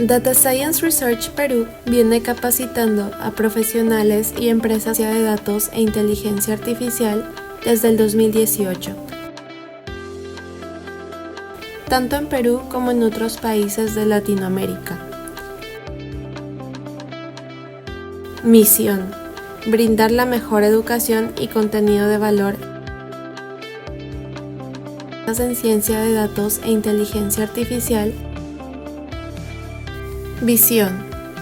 Data Science Research Perú viene capacitando a profesionales y empresas de datos e inteligencia artificial desde el 2018, tanto en Perú como en otros países de Latinoamérica. Misión: brindar la mejor educación y contenido de valor en ciencia de datos e inteligencia artificial. Visión: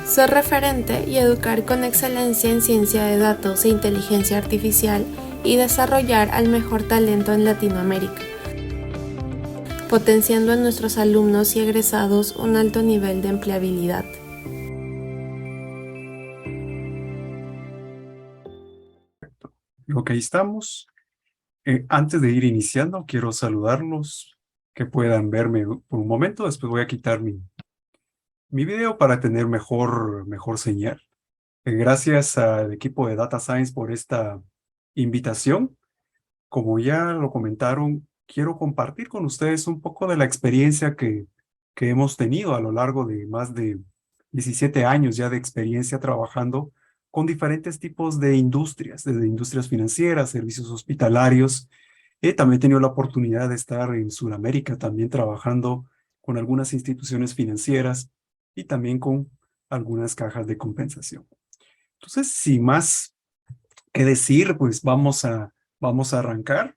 ser referente y educar con excelencia en ciencia de datos e inteligencia artificial y desarrollar al mejor talento en Latinoamérica, potenciando en nuestros alumnos y egresados un alto nivel de empleabilidad. Ok, estamos. Antes de ir iniciando, quiero saludarlos, que puedan verme por un momento. Después voy a quitar mi video para tener mejor señal. Gracias al equipo de Data Science por esta invitación. Como ya lo comentaron, quiero compartir con ustedes un poco de la experiencia que hemos tenido a lo largo de más de 17 años ya de experiencia trabajando con diferentes tipos de industrias, desde industrias financieras, servicios hospitalarios. También he tenido la oportunidad de estar en Sudamérica también trabajando con algunas instituciones financieras y también con algunas cajas de compensación. Entonces, sin más que decir, pues vamos a arrancar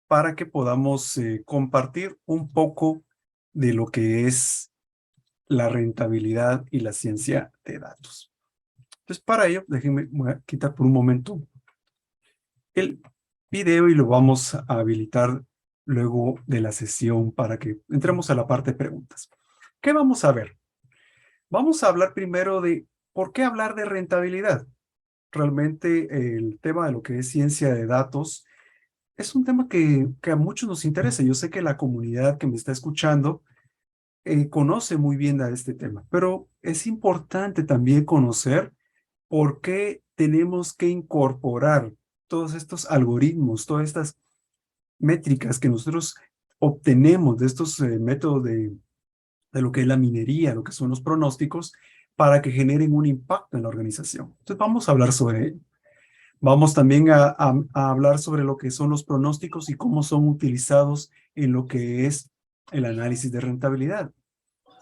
para que podamos compartir un poco de lo que es la rentabilidad y la ciencia de datos. Entonces, para ello, déjenme voy a quitar por un momento el video y lo vamos a habilitar luego de la sesión para que entremos a la parte de preguntas. ¿Qué vamos a ver? Vamos a hablar primero de por qué hablar de rentabilidad. Realmente el tema de lo que es ciencia de datos es un tema que a muchos nos interesa. Yo sé que la comunidad que me está escuchando conoce muy bien a este tema, pero es importante también conocer por qué tenemos que incorporar todos estos algoritmos, todas estas métricas que nosotros obtenemos de estos métodos de lo que es la minería, lo que son los pronósticos, para que generen un impacto en la organización. Entonces vamos a hablar sobre ello. Vamos también a hablar sobre lo que son los pronósticos y cómo son utilizados en lo que es el análisis de rentabilidad.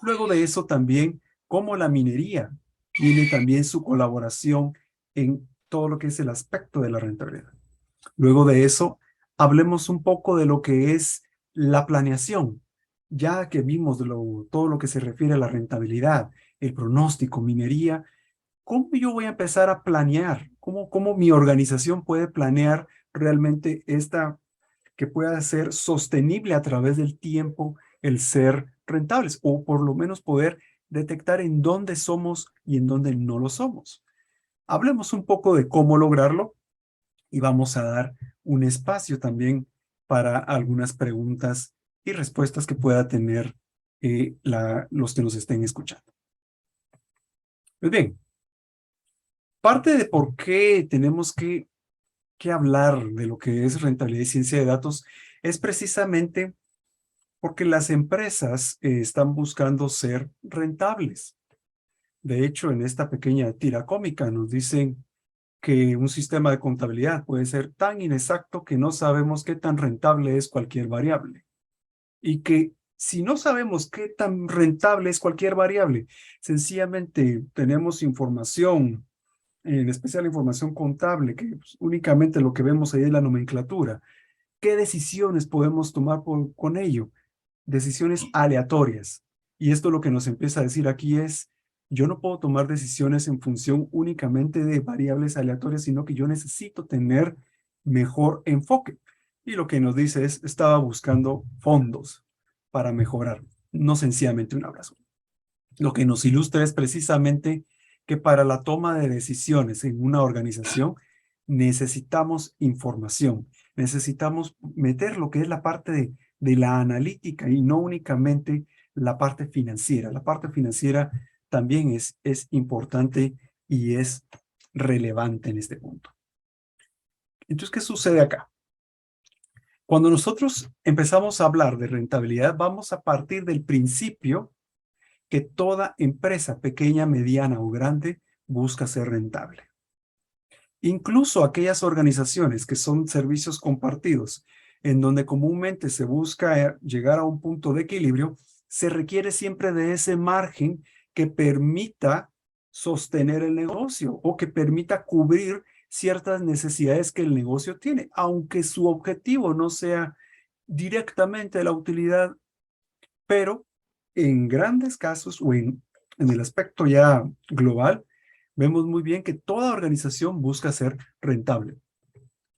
Luego de eso también, cómo la minería tiene también su colaboración en todo lo que es el aspecto de la rentabilidad. Luego de eso, hablemos un poco de lo que es la planeación. Ya que vimos todo lo que se refiere a la rentabilidad, el pronóstico, minería, ¿cómo yo voy a empezar a planear? ¿Cómo mi organización puede planear realmente que pueda ser sostenible a través del tiempo el ser rentables? O por lo menos poder detectar en dónde somos y en dónde no lo somos. Hablemos un poco de cómo lograrlo y vamos a dar un espacio también para algunas preguntas y respuestas que pueda tener los que nos estén escuchando. Pues bien, parte de por qué tenemos que hablar de lo que es rentabilidad y ciencia de datos es precisamente porque las empresas están buscando ser rentables. De hecho, en esta pequeña tira cómica nos dicen que un sistema de contabilidad puede ser tan inexacto que no sabemos qué tan rentable es cualquier variable. Y que si no sabemos qué tan rentable es cualquier variable, sencillamente tenemos información, en especial información contable, que pues, únicamente lo que vemos ahí es la nomenclatura. ¿Qué decisiones podemos tomar con ello? Decisiones aleatorias. Y esto lo que nos empieza a decir aquí es, yo no puedo tomar decisiones en función únicamente de variables aleatorias, sino que yo necesito tener mejor enfoque. Y lo que nos dice es, estaba buscando fondos para mejorar, no sencillamente un abrazo. Lo que nos ilustra es precisamente que para la toma de decisiones en una organización necesitamos información, necesitamos meter lo que es la parte de la analítica y no únicamente la parte financiera. La parte financiera también es importante y es relevante en este punto. Entonces, ¿qué sucede acá? Cuando nosotros empezamos a hablar de rentabilidad, vamos a partir del principio que toda empresa, pequeña, mediana o grande, busca ser rentable. Incluso aquellas organizaciones que son servicios compartidos, en donde comúnmente se busca llegar a un punto de equilibrio, se requiere siempre de ese margen que permita sostener el negocio o que permita cubrir ciertas necesidades que el negocio tiene, aunque su objetivo no sea directamente la utilidad, pero en grandes casos o en el aspecto ya global, vemos muy bien que toda organización busca ser rentable.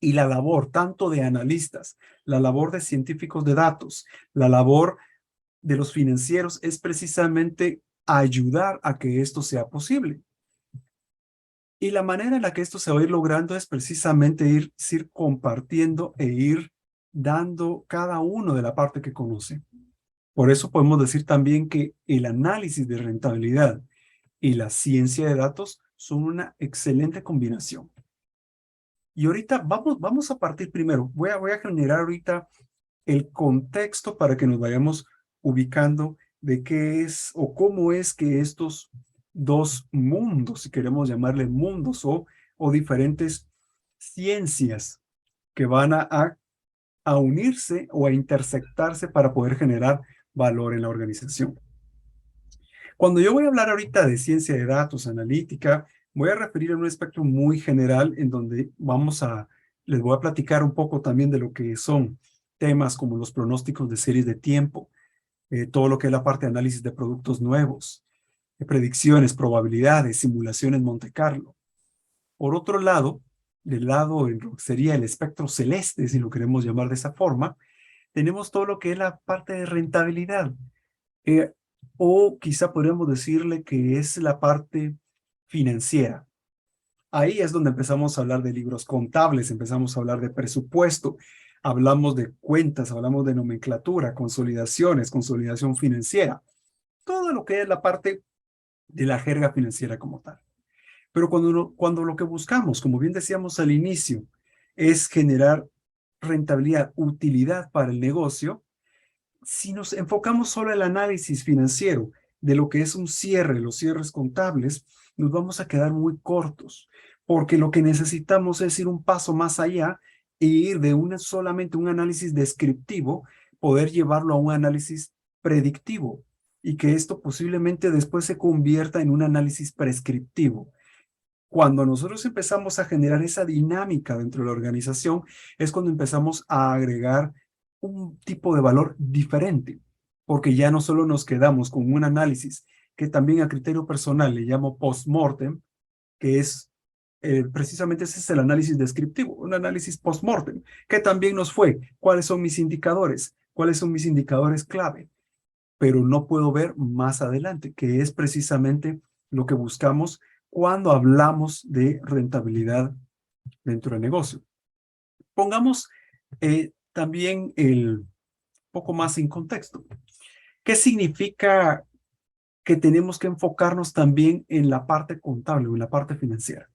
Y la labor tanto de analistas, la labor de científicos de datos, la labor de los financieros es precisamente ayudar a que esto sea posible. Y la manera en la que esto se va a ir logrando es precisamente ir compartiendo e ir dando cada uno de la parte que conoce. Por eso podemos decir también que el análisis de rentabilidad y la ciencia de datos son una excelente combinación. Y ahorita vamos a partir primero. Voy a generar ahorita el contexto para que nos vayamos ubicando de qué es o cómo es que estos dos mundos, si queremos llamarle mundos o diferentes ciencias que van a unirse o a intersectarse para poder generar valor en la organización. Cuando yo voy a hablar ahorita de ciencia de datos, analítica, voy a referir a un espectro muy general en donde les voy a platicar un poco también de lo que son temas como los pronósticos de series de tiempo, todo lo que es la parte de análisis de productos nuevos, predicciones, probabilidades, simulaciones Monte Carlo. Por otro lado, del lado en lo que sería el espectro celeste, si lo queremos llamar de esa forma, tenemos todo lo que es la parte de rentabilidad, o quizá podríamos decirle que es la parte financiera. Ahí es donde empezamos a hablar de libros contables, empezamos a hablar de presupuesto, hablamos de cuentas, hablamos de nomenclatura, consolidaciones, consolidación financiera, todo lo que es la parte de la jerga financiera como tal. Pero cuando lo que buscamos, como bien decíamos al inicio, es generar rentabilidad, utilidad para el negocio, si nos enfocamos solo en el análisis financiero de lo que es un cierre, los cierres contables, nos vamos a quedar muy cortos, porque lo que necesitamos es ir un paso más allá e ir de solamente un análisis descriptivo, poder llevarlo a un análisis predictivo y que esto posiblemente después se convierta en un análisis prescriptivo. Cuando nosotros empezamos a generar esa dinámica dentro de la organización, es cuando empezamos a agregar un tipo de valor diferente, porque ya no solo nos quedamos con un análisis que también a criterio personal le llamo post-mortem, que es precisamente ese es el análisis descriptivo, un análisis post-mortem, que también nos fue, ¿cuáles son mis indicadores? ¿Cuáles son mis indicadores clave? Pero no puedo ver más adelante, que es precisamente lo que buscamos cuando hablamos de rentabilidad dentro del negocio. Pongamos también poco más en contexto. ¿Qué significa que tenemos que enfocarnos también en la parte contable o en la parte financiera?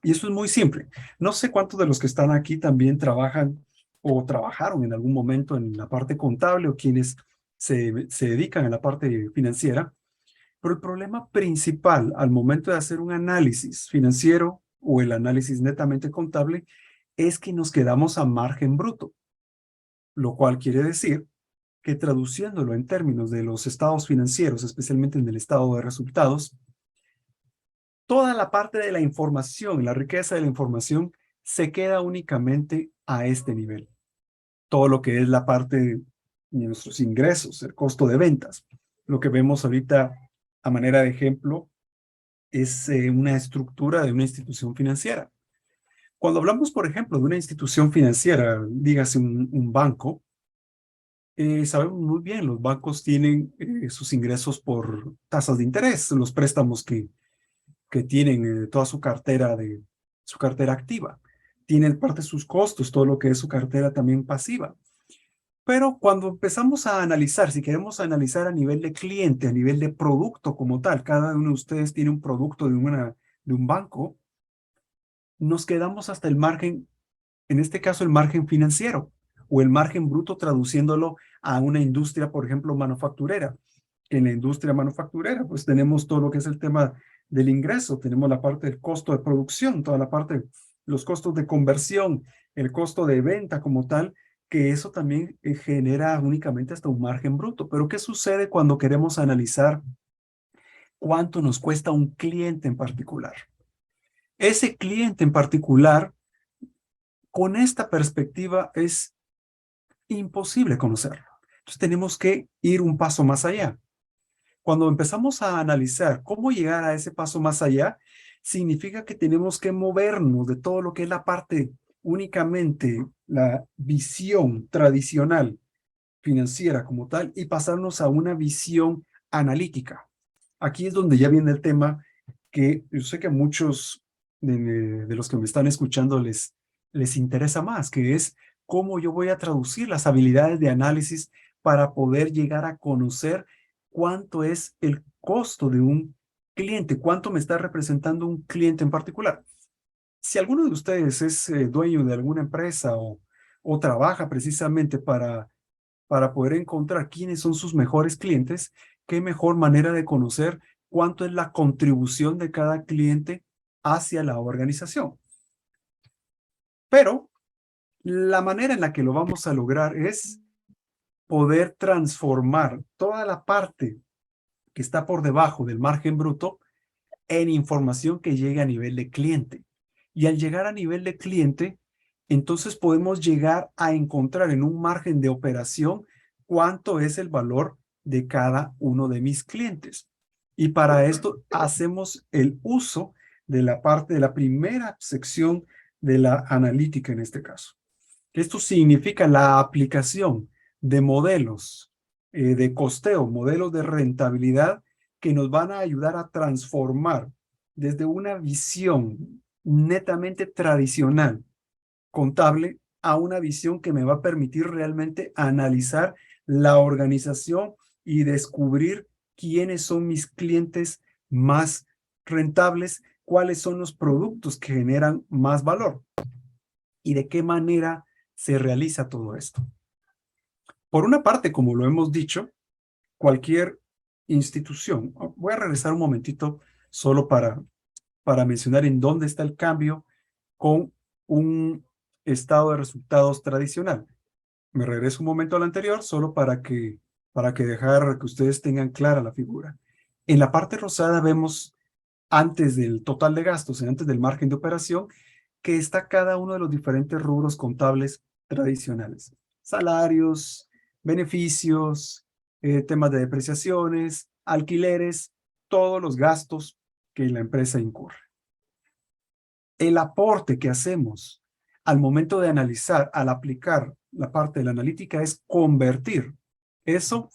Y eso es muy simple. No sé cuántos de los que están aquí también trabajan o trabajaron en algún momento en la parte contable o quienes se dedican a la parte financiera, pero el problema principal al momento de hacer un análisis financiero o el análisis netamente contable es que nos quedamos a margen bruto, lo cual quiere decir que traduciéndolo en términos de los estados financieros, especialmente en el estado de resultados, toda la parte de la información, la riqueza de la información, se queda únicamente a este nivel. Todo lo que es la parte de nuestros ingresos, el costo de ventas. Lo que vemos ahorita a manera de ejemplo es una estructura de una institución financiera. Cuando hablamos, por ejemplo, de una institución financiera, dígase un banco, sabemos muy bien, los bancos tienen sus ingresos por tasas de interés, los préstamos que tienen toda su cartera activa. Tienen parte de sus costos, todo lo que es su cartera también pasiva. Pero cuando empezamos a analizar, si queremos analizar a nivel de cliente, a nivel de producto como tal, cada uno de ustedes tiene un producto de un banco, nos quedamos hasta el margen, en este caso el margen financiero, o el margen bruto traduciéndolo a una industria, por ejemplo, manufacturera. en la industria manufacturera, pues tenemos todo lo que es el tema del ingreso, tenemos la parte del costo de producción, toda la parte, los costos de conversión, el costo de venta como tal, que eso también genera únicamente hasta un margen bruto. Pero ¿qué sucede cuando queremos analizar cuánto nos cuesta un cliente en particular? Ese cliente en particular, con esta perspectiva, es imposible conocerlo. Entonces tenemos que ir un paso más allá. Cuando empezamos a analizar cómo llegar a ese paso más allá, significa que tenemos que movernos de todo lo que es la parte únicamente, la visión tradicional financiera como tal, y pasarnos a una visión analítica. Aquí es donde ya viene el tema que yo sé que a muchos de los que me están escuchando les interesa más, que es cómo yo voy a traducir las habilidades de análisis para poder llegar a conocer cuánto es el costo de un cliente, cuánto me está representando un cliente en particular. Si alguno de ustedes es dueño de alguna empresa o trabaja precisamente para poder encontrar quiénes son sus mejores clientes, qué mejor manera de conocer cuánto es la contribución de cada cliente hacia la organización. Pero la manera en la que lo vamos a lograr es poder transformar toda la parte que está por debajo del margen bruto en información que llegue a nivel de cliente. Y al llegar a nivel de cliente, entonces podemos llegar a encontrar en un margen de operación cuánto es el valor de cada uno de mis clientes. Y para esto hacemos el uso de la parte de la primera sección de la analítica en este caso. Esto significa la aplicación de modelos de costeo, modelos de rentabilidad que nos van a ayudar a transformar desde una visión netamente tradicional, contable, a una visión que me va a permitir realmente analizar la organización y descubrir quiénes son mis clientes más rentables, cuáles son los productos que generan más valor y de qué manera se realiza todo esto. Por una parte, como lo hemos dicho, cualquier institución, voy a regresar un momentito solo para mencionar en dónde está el cambio con un estado de resultados tradicional. Me regreso un momento al anterior solo para que dejar que ustedes tengan clara la figura. En la parte rosada vemos antes del total de gastos, antes del margen de operación, que está cada uno de los diferentes rubros contables tradicionales. Salarios, beneficios, temas de depreciaciones, alquileres, todos los gastos que la empresa incurre. El aporte que hacemos al momento de analizar, al aplicar la parte de la analítica, es convertir eso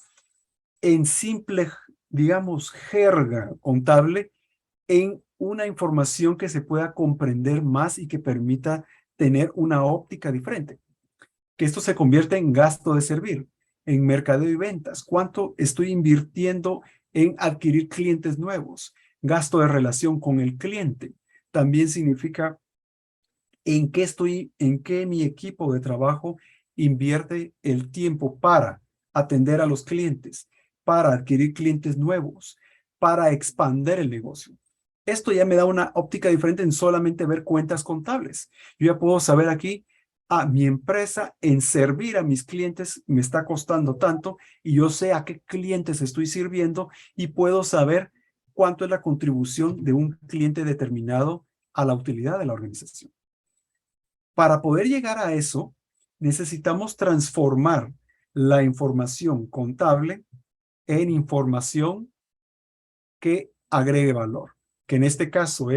en simple, digamos, jerga contable en una información que se pueda comprender más y que permita tener una óptica diferente. Que esto se convierte en gasto de servir, en mercadeo y ventas. ¿Cuánto estoy invirtiendo en adquirir clientes nuevos? Gasto de relación con el cliente. También significa en qué mi equipo de trabajo invierte el tiempo para atender a los clientes, para adquirir clientes nuevos, para expandir el negocio. Esto ya me da una óptica diferente en solamente ver cuentas contables. Yo ya puedo saber aquí, mi empresa en servir a mis clientes me está costando tanto y yo sé a qué clientes estoy sirviendo y puedo saber cuánto es la contribución de un cliente determinado a la utilidad de la organización. Para poder llegar a eso, necesitamos transformar la información contable en información que agregue valor, que en este caso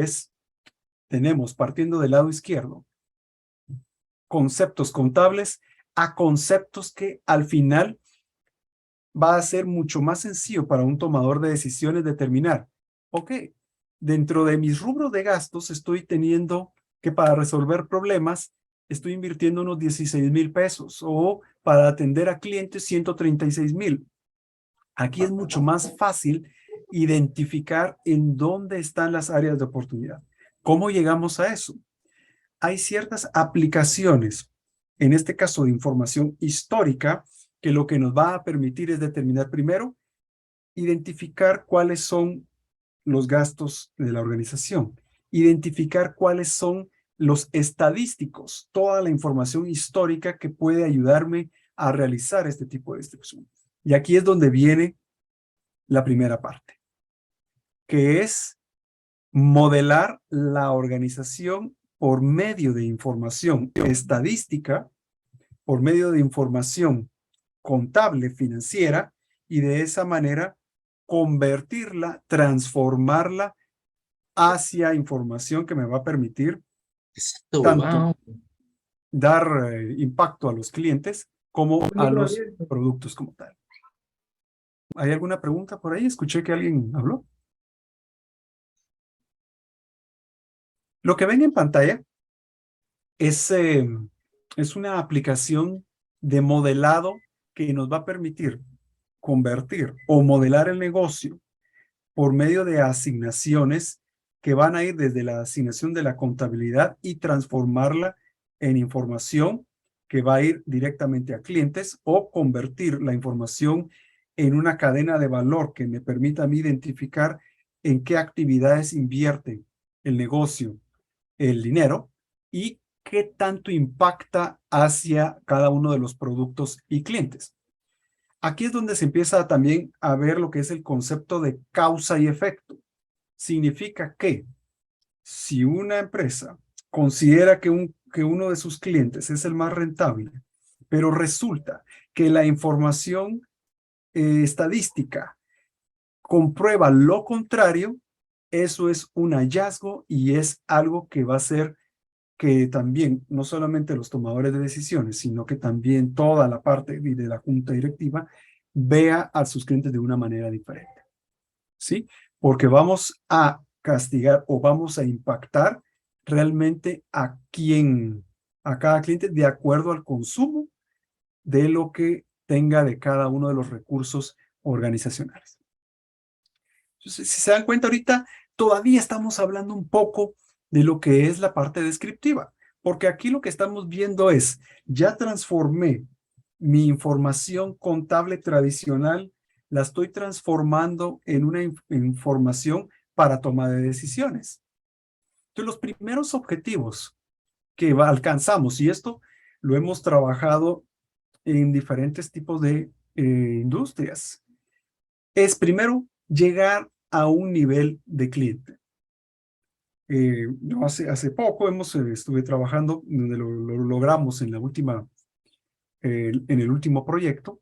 tenemos partiendo del lado izquierdo, conceptos contables a conceptos que al final va a ser mucho más sencillo para un tomador de decisiones determinar, ok, dentro de mis rubros de gastos estoy teniendo que para resolver problemas estoy invirtiendo unos 16,000 pesos o para atender a clientes 136,000. Aquí es mucho más fácil identificar en dónde están las áreas de oportunidad. ¿Cómo llegamos a eso? Hay ciertas aplicaciones, en este caso de información histórica, que lo que nos va a permitir es determinar primero identificar cuáles son los gastos de la organización, identificar cuáles son los estadísticos, toda la información histórica que puede ayudarme a realizar este tipo de distribución. Y aquí es donde viene la primera parte, que es modelar la organización por medio de información estadística, por medio de información contable, financiera, y de esa manera convertirla, transformarla hacia información que me va a permitir tanto dar impacto a los clientes como a los productos como tal. ¿Hay alguna pregunta por ahí? Escuché que alguien habló. Lo que ven en pantalla es una aplicación de modelado que nos va a permitir convertir o modelar el negocio por medio de asignaciones que van a ir desde la asignación de la contabilidad y transformarla en información que va a ir directamente a clientes o convertir la información en una cadena de valor que me permita a mí identificar en qué actividades invierte el negocio el dinero y qué tanto impacta hacia cada uno de los productos y clientes. Aquí es donde se empieza también a ver lo que es el concepto de causa y efecto. Significa que si una empresa considera que uno de sus clientes es el más rentable, pero resulta que la información estadística comprueba lo contrario, eso es un hallazgo y es algo que va a hacer que también, no solamente los tomadores de decisiones, sino que también toda la parte de la junta directiva vea a sus clientes de una manera diferente. ¿Sí? Porque vamos a castigar o vamos a impactar realmente a cada cliente de acuerdo al consumo de lo que tenga de cada uno de los recursos organizacionales. Entonces, si se dan cuenta ahorita, todavía estamos hablando un poco de lo que es la parte descriptiva, porque aquí lo que estamos viendo es, ya transformé mi información contable tradicional, la estoy transformando en una información para toma de decisiones. Entonces, los primeros objetivos que alcanzamos, y esto lo hemos trabajado en diferentes tipos de industrias, es primero llegar a un nivel de cliente. Yo hace poco estuve trabajando, donde lo logramos en el último proyecto,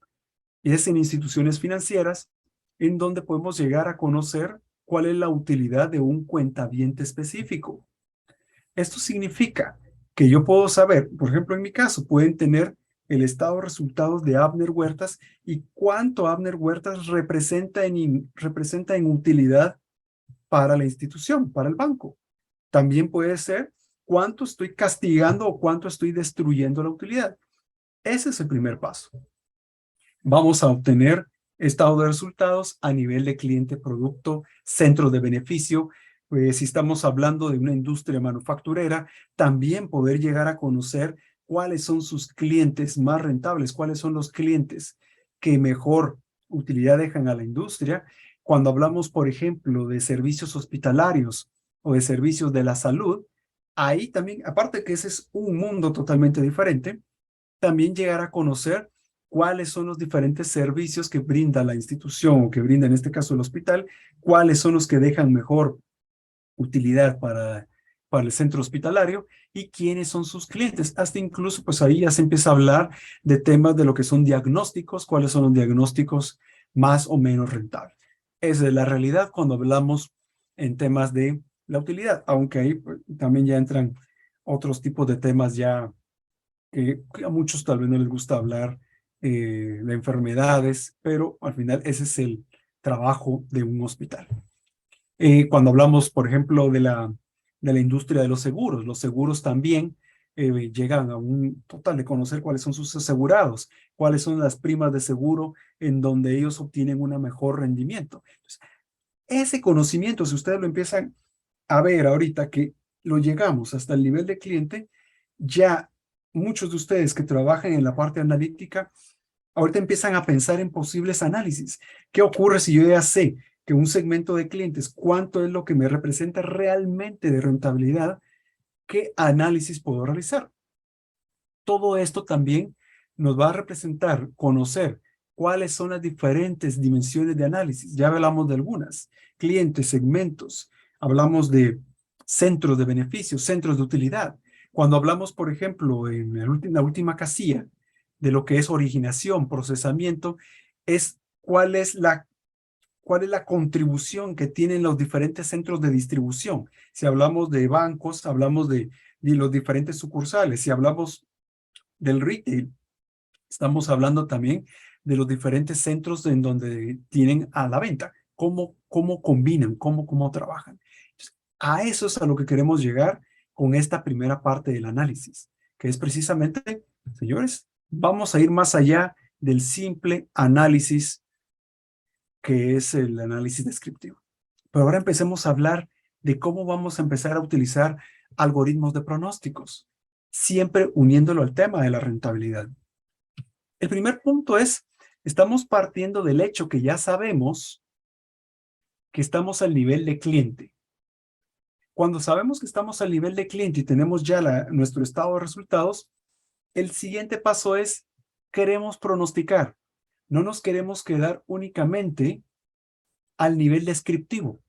y es en instituciones financieras, en donde podemos llegar a conocer cuál es la utilidad de un cuentaviente específico. Esto significa que yo puedo saber, por ejemplo, en mi caso, pueden tener el estado de resultados de Abner Huertas y cuánto Abner Huertas representa en utilidad para la institución, para el banco. También puede ser cuánto estoy castigando o cuánto estoy destruyendo la utilidad. Ese es el primer paso. Vamos a obtener estado de resultados a nivel de cliente, producto, centro de beneficio. Si estamos hablando de una industria manufacturera, también poder llegar a conocer cuáles son sus clientes más rentables, cuáles son los clientes que mejor utilidad dejan a la industria. Cuando hablamos, por ejemplo, de servicios hospitalarios o de servicios de la salud, ahí también, aparte que ese es un mundo totalmente diferente, también llegar a conocer cuáles son los diferentes servicios que brinda la institución o que brinda en este caso el hospital, cuáles son los que dejan mejor utilidad para el centro hospitalario y quiénes son sus clientes. Hasta incluso pues ahí ya se empieza a hablar de temas de lo que son diagnósticos, cuáles son los diagnósticos más o menos rentables. Esa es la realidad cuando hablamos en temas de la utilidad, aunque ahí pues, también ya entran otros tipos de temas ya que a muchos tal vez no les gusta hablar de enfermedades, pero al final ese es el trabajo de un hospital. Cuando hablamos, por ejemplo, de la industria de los seguros también llegan a un total de conocer cuáles son sus asegurados, cuáles son las primas de seguro en donde ellos obtienen un mejor rendimiento. Entonces, ese conocimiento, si ustedes lo empiezan a ver ahorita que lo llegamos hasta el nivel de cliente, ya muchos de ustedes que trabajan en la parte analítica ahorita empiezan a pensar en posibles análisis. ¿Qué ocurre si yo ya sé que un segmento de clientes, cuánto es lo que me representa realmente de rentabilidad? ¿Qué análisis puedo realizar? Todo esto también nos va a representar conocer cuáles son las diferentes dimensiones de análisis. Ya hablamos de algunas: clientes, segmentos, hablamos de centros de beneficios, centros de utilidad. Cuando hablamos, por ejemplo, en la última casilla de lo que es originación, procesamiento, es cuál es la contribución que tienen los diferentes centros de distribución. Si hablamos de bancos, hablamos de los diferentes sucursales. Si hablamos del retail, estamos hablando también de los diferentes centros en donde tienen a la venta, cómo combinan, cómo trabajan. Entonces, a eso es a lo que queremos llegar con esta primera parte del análisis, que es precisamente, señores, vamos a ir más allá del simple análisis que es el análisis descriptivo. Pero ahora empecemos a hablar de cómo vamos a empezar a utilizar algoritmos de pronósticos, siempre uniéndolo al tema de la rentabilidad. El primer punto es, estamos partiendo del hecho que ya sabemos que estamos al nivel de cliente. Cuando sabemos que estamos al nivel de cliente y tenemos ya nuestro estado de resultados, el siguiente paso es, queremos pronosticar. No nos queremos quedar únicamente al nivel descriptivo.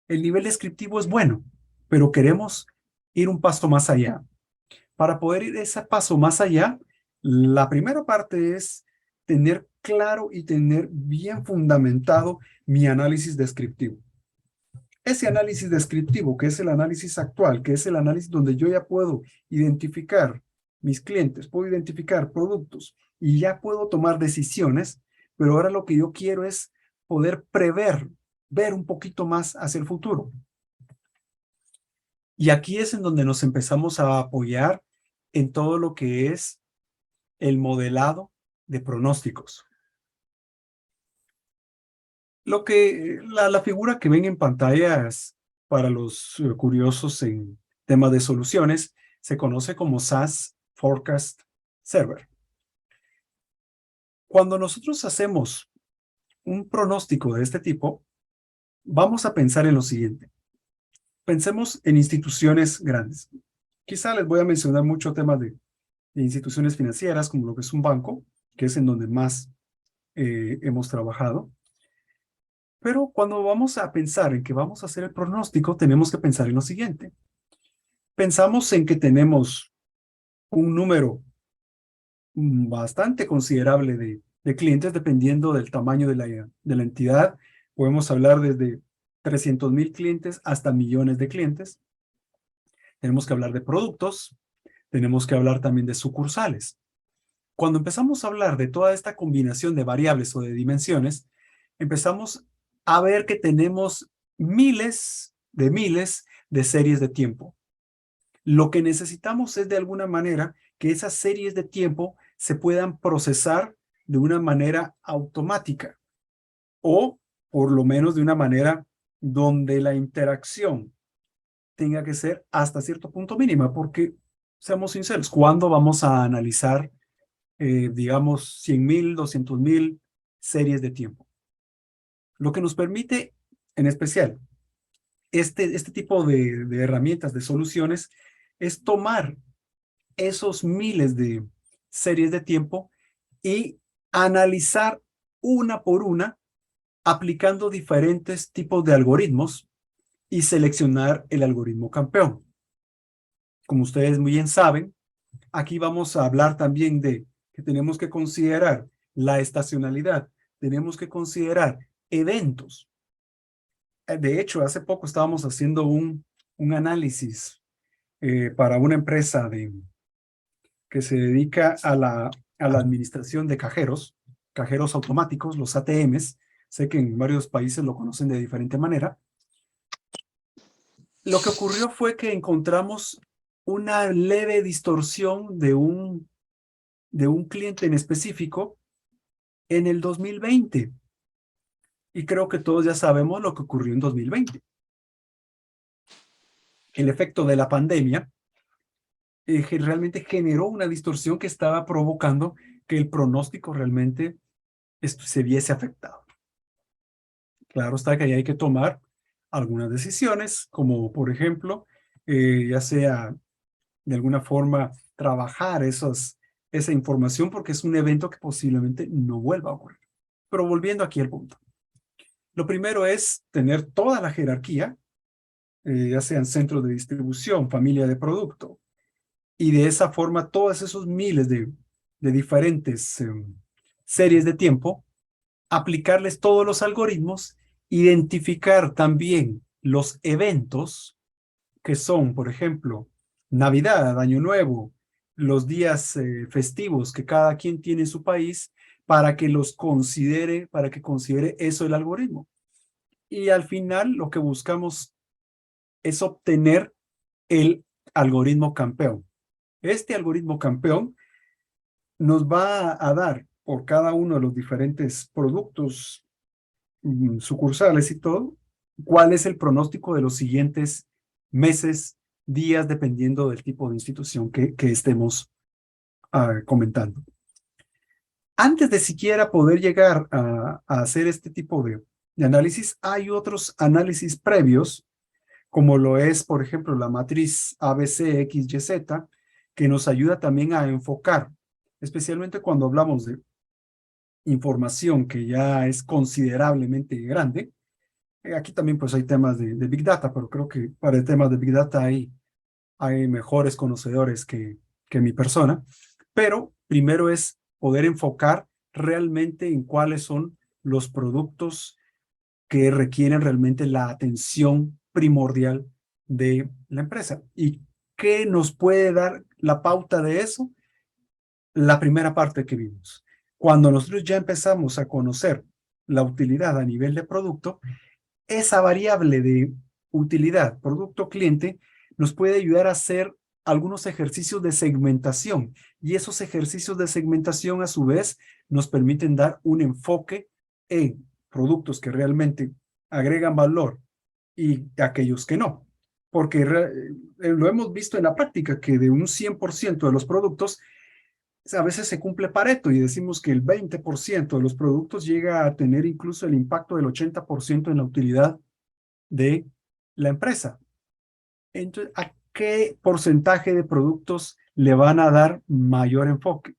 El nivel descriptivo es bueno, pero queremos ir un paso más allá. Para poder ir ese paso más allá, la primera parte es tener claro y tener bien fundamentado mi análisis descriptivo. Ese análisis descriptivo, que es el análisis actual, que es el análisis donde yo ya puedo identificar mis clientes, puedo identificar productos y ya puedo tomar decisiones, pero ahora lo que yo quiero es poder prever, ver un poquito más hacia el futuro. Y aquí es en donde nos empezamos a apoyar en todo lo que es el modelado de pronósticos. La figura que ven en pantallas para los curiosos en temas de soluciones se conoce como SAS Forecast Server. Cuando nosotros hacemos un pronóstico de este tipo, vamos a pensar en lo siguiente. Pensemos en instituciones grandes. Quizá les voy a mencionar mucho temas de instituciones financieras, como lo que es un banco, que es en donde más hemos trabajado. Pero cuando vamos a pensar en que vamos a hacer el pronóstico, tenemos que pensar en lo siguiente. Pensamos en que tenemos un número bastante considerable de clientes, dependiendo del tamaño de la entidad. Podemos hablar desde 300,000 clientes hasta millones de clientes. Tenemos que hablar de productos, tenemos que hablar también de sucursales. Cuando empezamos a hablar de toda esta combinación de variables o de dimensiones, empezamos a ver que tenemos miles de series de tiempo. Lo que necesitamos es de alguna manera que esas series de tiempo se puedan procesar de una manera automática o por lo menos de una manera donde la interacción tenga que ser hasta cierto punto mínima, porque seamos sinceros, ¿cuándo vamos a analizar, digamos, 100,000, 200,000 series de tiempo? Lo que nos permite, en especial, este tipo de herramientas, de soluciones, es tomar esos miles de series de tiempo y analizar una por una, aplicando diferentes tipos de algoritmos y seleccionar el algoritmo campeón. Como ustedes muy bien saben, aquí vamos a hablar también de que tenemos que considerar la estacionalidad, tenemos que considerar eventos. De hecho, hace poco estábamos haciendo un análisis para una empresa que se dedica a la administración de cajeros automáticos, los ATMs. Sé que en varios países lo conocen de diferente manera. Lo que ocurrió fue que encontramos una leve distorsión de un cliente en específico en el 2020. Y creo que todos ya sabemos lo que ocurrió en 2020. El efecto de la pandemia realmente generó una distorsión que estaba provocando que el pronóstico realmente se viese afectado. Claro está que ahí hay que tomar algunas decisiones, como por ejemplo, ya sea de alguna forma trabajar esa información porque es un evento que posiblemente no vuelva a ocurrir. Pero volviendo aquí al punto. Lo primero es tener toda la jerarquía, ya sean centros de distribución, familia de producto, y de esa forma todos esos miles de diferentes series de tiempo, aplicarles todos los algoritmos, identificar también los eventos que son, por ejemplo, Navidad, Año Nuevo, los días festivos que cada quien tiene en su país, para que considere eso el algoritmo. Y al final lo que buscamos es obtener el algoritmo campeón. Este algoritmo campeón nos va a dar por cada uno de los diferentes productos sucursales y todo, cuál es el pronóstico de los siguientes meses, días, dependiendo del tipo de institución que estemos comentando. Antes de siquiera poder llegar a hacer este tipo de análisis, hay otros análisis previos, como lo es, por ejemplo, la matriz ABCXYZ, que nos ayuda también a enfocar, especialmente cuando hablamos de información que ya es considerablemente grande. Aquí también pues hay temas de Big Data, pero creo que para el tema de Big Data hay mejores conocedores que mi persona. Pero primero es poder enfocar realmente en cuáles son los productos que requieren realmente la atención primordial de la empresa. ¿Y qué nos puede dar la pauta de eso? La primera parte que vimos. Cuando nosotros ya empezamos a conocer la utilidad a nivel de producto, esa variable de utilidad, producto cliente, nos puede ayudar a hacer algunos ejercicios de segmentación. Y esos ejercicios de segmentación, a su vez, nos permiten dar un enfoque en productos que realmente agregan valor y aquellos que no. Porque lo hemos visto en la práctica, que de un 100% de los productos, a veces se cumple Pareto y decimos que el 20% de los productos llega a tener incluso el impacto del 80% en la utilidad de la empresa. Entonces, ¿a qué porcentaje de productos le van a dar mayor enfoque?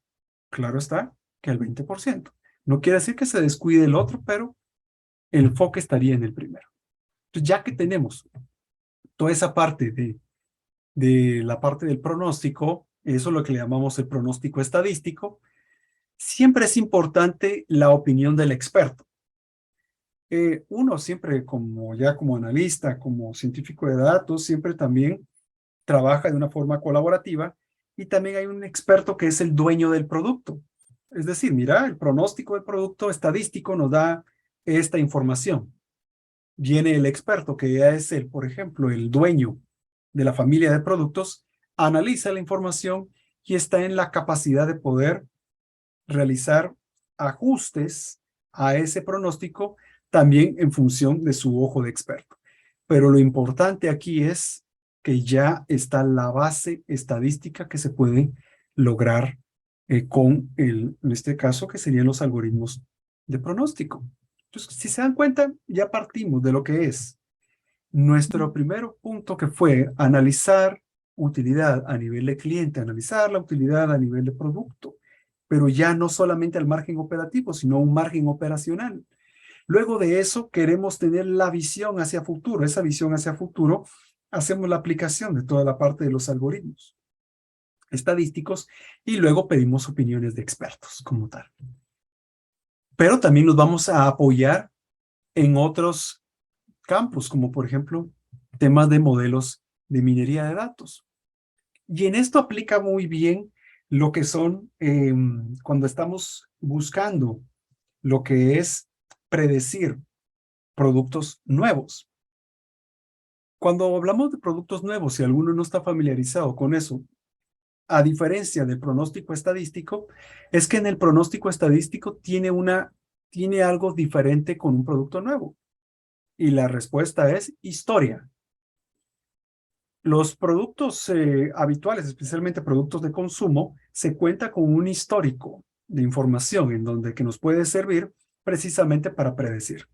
Claro está que el 20%. No quiere decir que se descuide el otro, pero el enfoque estaría en el primero. Entonces, ya que tenemos toda esa parte de la parte del pronóstico, eso es lo que le llamamos el pronóstico estadístico, siempre es importante la opinión del experto. Uno siempre como analista, como científico de datos, siempre también trabaja de una forma colaborativa y también hay un experto que es el dueño del producto. Es decir, mira, el pronóstico del producto estadístico nos da esta información. Viene el experto que ya es por ejemplo, el dueño de la familia de productos, analiza la información y está en la capacidad de poder realizar ajustes a ese pronóstico también en función de su ojo de experto. Pero lo importante aquí es que ya está la base estadística que se puede lograr en este caso, que serían los algoritmos de pronóstico. Entonces, si se dan cuenta, ya partimos de lo que es nuestro primer punto, que fue analizar utilidad a nivel de cliente, analizar la utilidad a nivel de producto, pero ya no solamente al margen operativo, sino un margen operacional. Luego de eso, queremos tener la visión hacia futuro. Esa visión hacia futuro, hacemos la aplicación de toda la parte de los algoritmos estadísticos y luego pedimos opiniones de expertos como tal. Pero también nos vamos a apoyar en otros campos, como por ejemplo, temas de modelos de minería de datos. Y en esto aplica muy bien lo que son, cuando estamos buscando lo que es predecir productos nuevos. Cuando hablamos de productos nuevos, si alguno no está familiarizado con eso, a diferencia del pronóstico estadístico, es que en el pronóstico estadístico tiene algo diferente con un producto nuevo. Y la respuesta es historia. Los productos habituales, especialmente productos de consumo, se cuenta con un histórico. de información en donde que nos puede servir precisamente para predecir.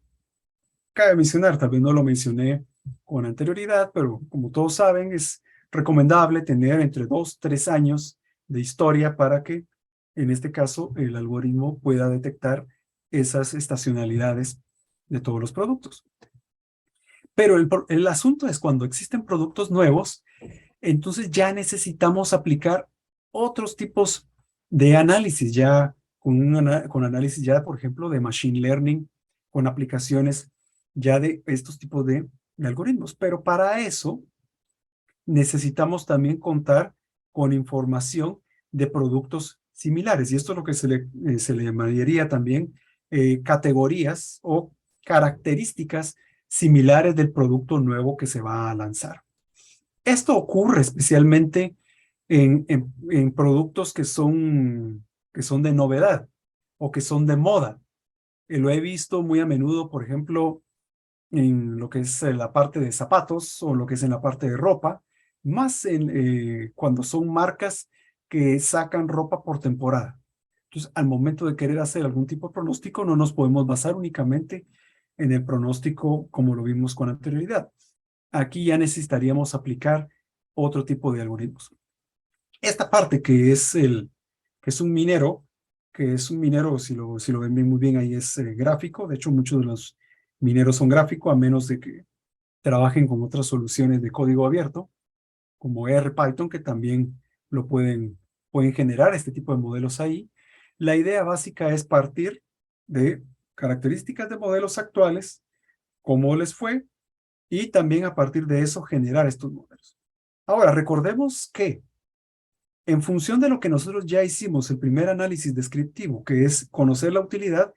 Cabe mencionar, tal vez no lo mencioné con anterioridad, pero como todos saben, es recomendable tener entre 2 3 años de historia para que, en este caso, el algoritmo pueda detectar esas estacionalidades de todos los productos. Pero el asunto es cuando existen productos nuevos, entonces ya necesitamos aplicar otros tipos de análisis, ya con análisis ya, por ejemplo, de machine learning, con aplicaciones ya de estos tipos de algoritmos. Pero para eso necesitamos también contar con información de productos similares. Y esto es lo que se le llamaría también categorías o características similares del producto nuevo que se va a lanzar. Esto ocurre especialmente en productos que son de novedad o que son de moda. Lo he visto muy a menudo, por ejemplo, en lo que es la parte de zapatos o lo que es en la parte de ropa, más cuando son marcas que sacan ropa por temporada. Entonces, al momento de querer hacer algún tipo de pronóstico, no nos podemos basar únicamente en el pronóstico como lo vimos con anterioridad. Aquí ya necesitaríamos aplicar otro tipo de algoritmos. Esta parte que es un minero, si lo ven muy bien, ahí es gráfico. De hecho, muchos de los mineros son gráficos, a menos de que trabajen con otras soluciones de código abierto, como R Python, que también pueden generar este tipo de modelos ahí. La idea básica es partir de características de modelos actuales, cómo les fue, y también a partir de eso generar estos modelos. Ahora, recordemos que en función de lo que nosotros ya hicimos, el primer análisis descriptivo, que es conocer la utilidad,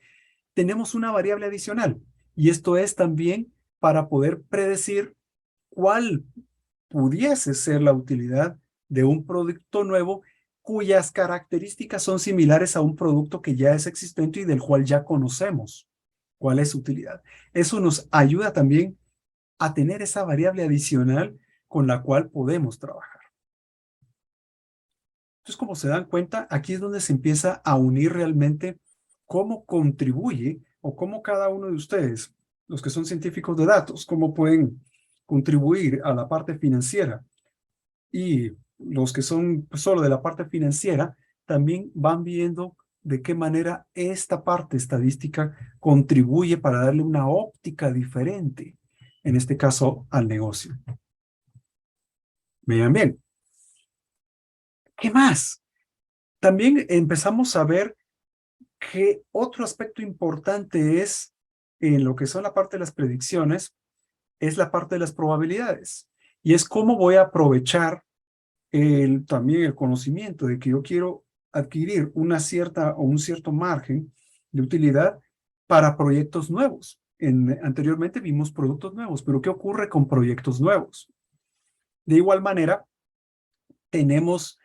tenemos una variable adicional. Y esto es también para poder predecir cuál pudiese ser la utilidad de un producto nuevo cuyas características son similares a un producto que ya es existente y del cual ya conocemos cuál es su utilidad. Eso nos ayuda también a tener esa variable adicional con la cual podemos trabajar. Entonces, como se dan cuenta, aquí es donde se empieza a unir realmente cómo contribuye o cómo cada uno de ustedes, los que son científicos de datos, cómo pueden contribuir a la parte financiera, y los que son solo de la parte financiera también van viendo de qué manera esta parte estadística contribuye para darle una óptica diferente, en este caso al negocio. Vean bien. ¿Qué más? También empezamos a ver que otro aspecto importante es, en lo que son la parte de las predicciones, es la parte de las probabilidades. Y es cómo voy a aprovechar también el conocimiento de que yo quiero adquirir un cierto margen de utilidad para proyectos nuevos. Anteriormente vimos productos nuevos, pero ¿qué ocurre con proyectos nuevos? De igual manera, tenemos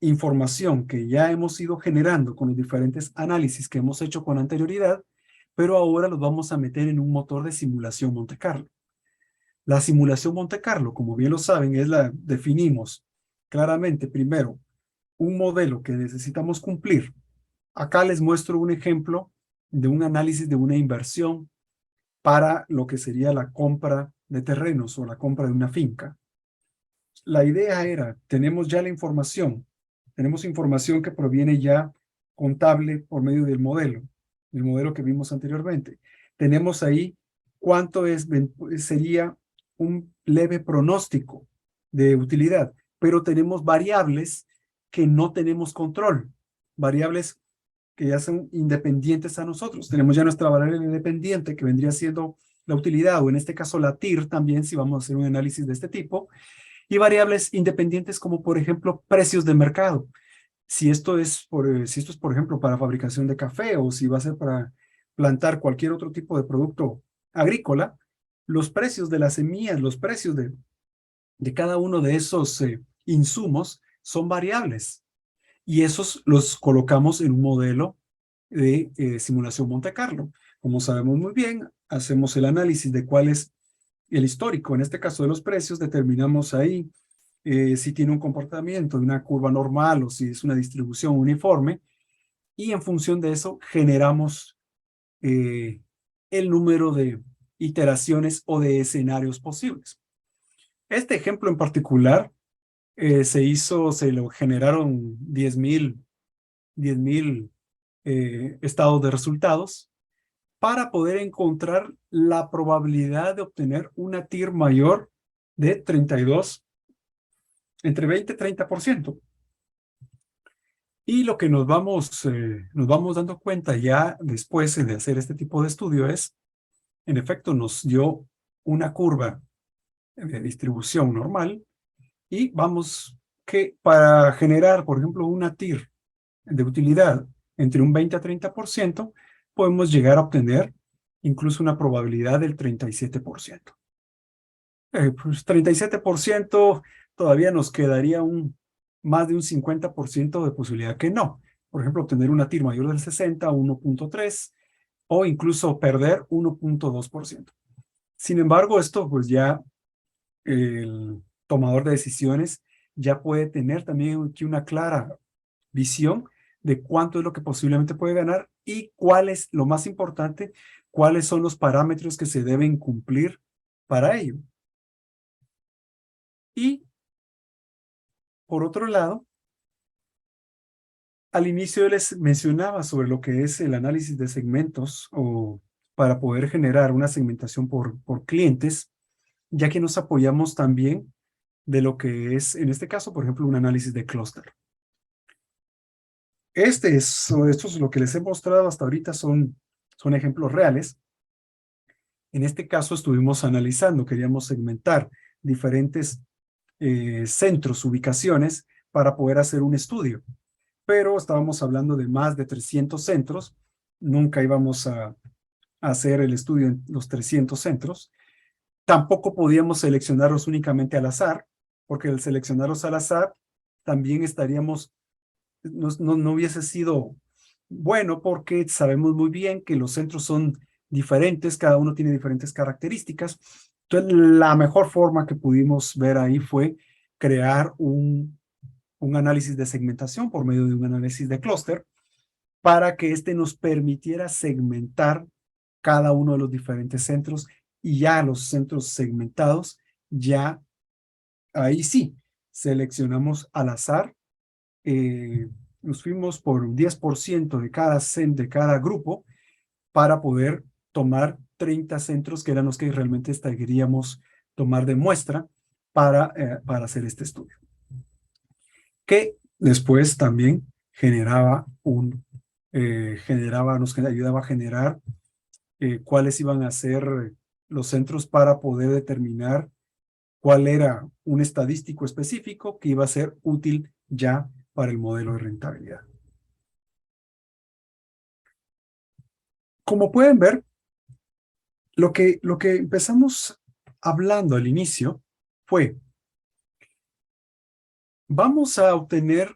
información que ya hemos ido generando con los diferentes análisis que hemos hecho con anterioridad, pero ahora los vamos a meter en un motor de simulación Monte Carlo. La simulación Monte Carlo, como bien lo saben, definimos claramente primero un modelo que necesitamos cumplir. Acá les muestro un ejemplo de un análisis de una inversión para lo que sería la compra de terrenos o la compra de una finca. La idea era, tenemos ya la información, tenemos información que proviene ya contable por medio del modelo que vimos anteriormente. Tenemos ahí cuánto sería un leve pronóstico de utilidad, pero tenemos variables que no tenemos control, variables que ya son independientes a nosotros. Tenemos ya nuestra variable independiente que vendría siendo la utilidad, o en este caso la TIR también, si vamos a hacer un análisis de este tipo, y variables independientes como, por ejemplo, precios de mercado. Si esto es, por ejemplo, para fabricación de café o si va a ser para plantar cualquier otro tipo de producto agrícola, los precios de las semillas, los precios de cada uno de esos insumos son variables. Y esos los colocamos en un modelo de simulación Monte Carlo. Como sabemos muy bien, hacemos el análisis de cuál es el histórico, en este caso de los precios, determinamos ahí si tiene un comportamiento de una curva normal o si es una distribución uniforme, y en función de eso generamos el número de iteraciones o de escenarios posibles. Este ejemplo en particular se lo generaron 10,000 estados de resultados para poder encontrar la probabilidad de obtener una TIR mayor de 32, entre 20 y 30%. Y lo que nos vamos dando cuenta ya después de hacer este tipo de estudio es, en efecto, nos dio una curva de distribución normal y vamos que para generar, por ejemplo, una TIR de utilidad entre un 20 a 30%, podemos llegar a obtener incluso una probabilidad del 37%. Pues 37% todavía nos quedaría más de un 50% de posibilidad que no. Por ejemplo, obtener una TIR mayor del 60, 1.3, o incluso perder 1.2%. Sin embargo, esto pues ya el tomador de decisiones ya puede tener también aquí una clara visión de cuánto es lo que posiblemente puede ganar y cuál es, lo más importante, cuáles son los parámetros que se deben cumplir para ello. Y, por otro lado, al inicio les mencionaba sobre lo que es el análisis de segmentos o para poder generar una segmentación por clientes, ya que nos apoyamos también de lo que es, en este caso, por ejemplo, un análisis de clúster. Esto es lo que les he mostrado hasta ahorita, son ejemplos reales. En este caso estuvimos analizando, queríamos segmentar diferentes centros, ubicaciones, para poder hacer un estudio. Pero estábamos hablando de más de 300 centros, nunca íbamos a hacer el estudio en los 300 centros. Tampoco podíamos seleccionarlos únicamente al azar, porque al seleccionarlos al azar también no hubiese sido bueno, porque sabemos muy bien que los centros son diferentes, cada uno tiene diferentes características. Entonces, la mejor forma que pudimos ver ahí fue crear un análisis de segmentación por medio de un análisis de clúster para que este nos permitiera segmentar cada uno de los diferentes centros y ya los centros segmentados, ya ahí sí, seleccionamos al azar, nos fuimos por un 10% de cada grupo para poder tomar 30 centros que eran los que realmente queríamos tomar de muestra para hacer este estudio. Que después también nos ayudaba a generar cuáles iban a ser los centros para poder determinar cuál era un estadístico específico que iba a ser útil ya para el modelo de rentabilidad. Como pueden ver, lo que empezamos hablando al inicio fue, vamos a obtener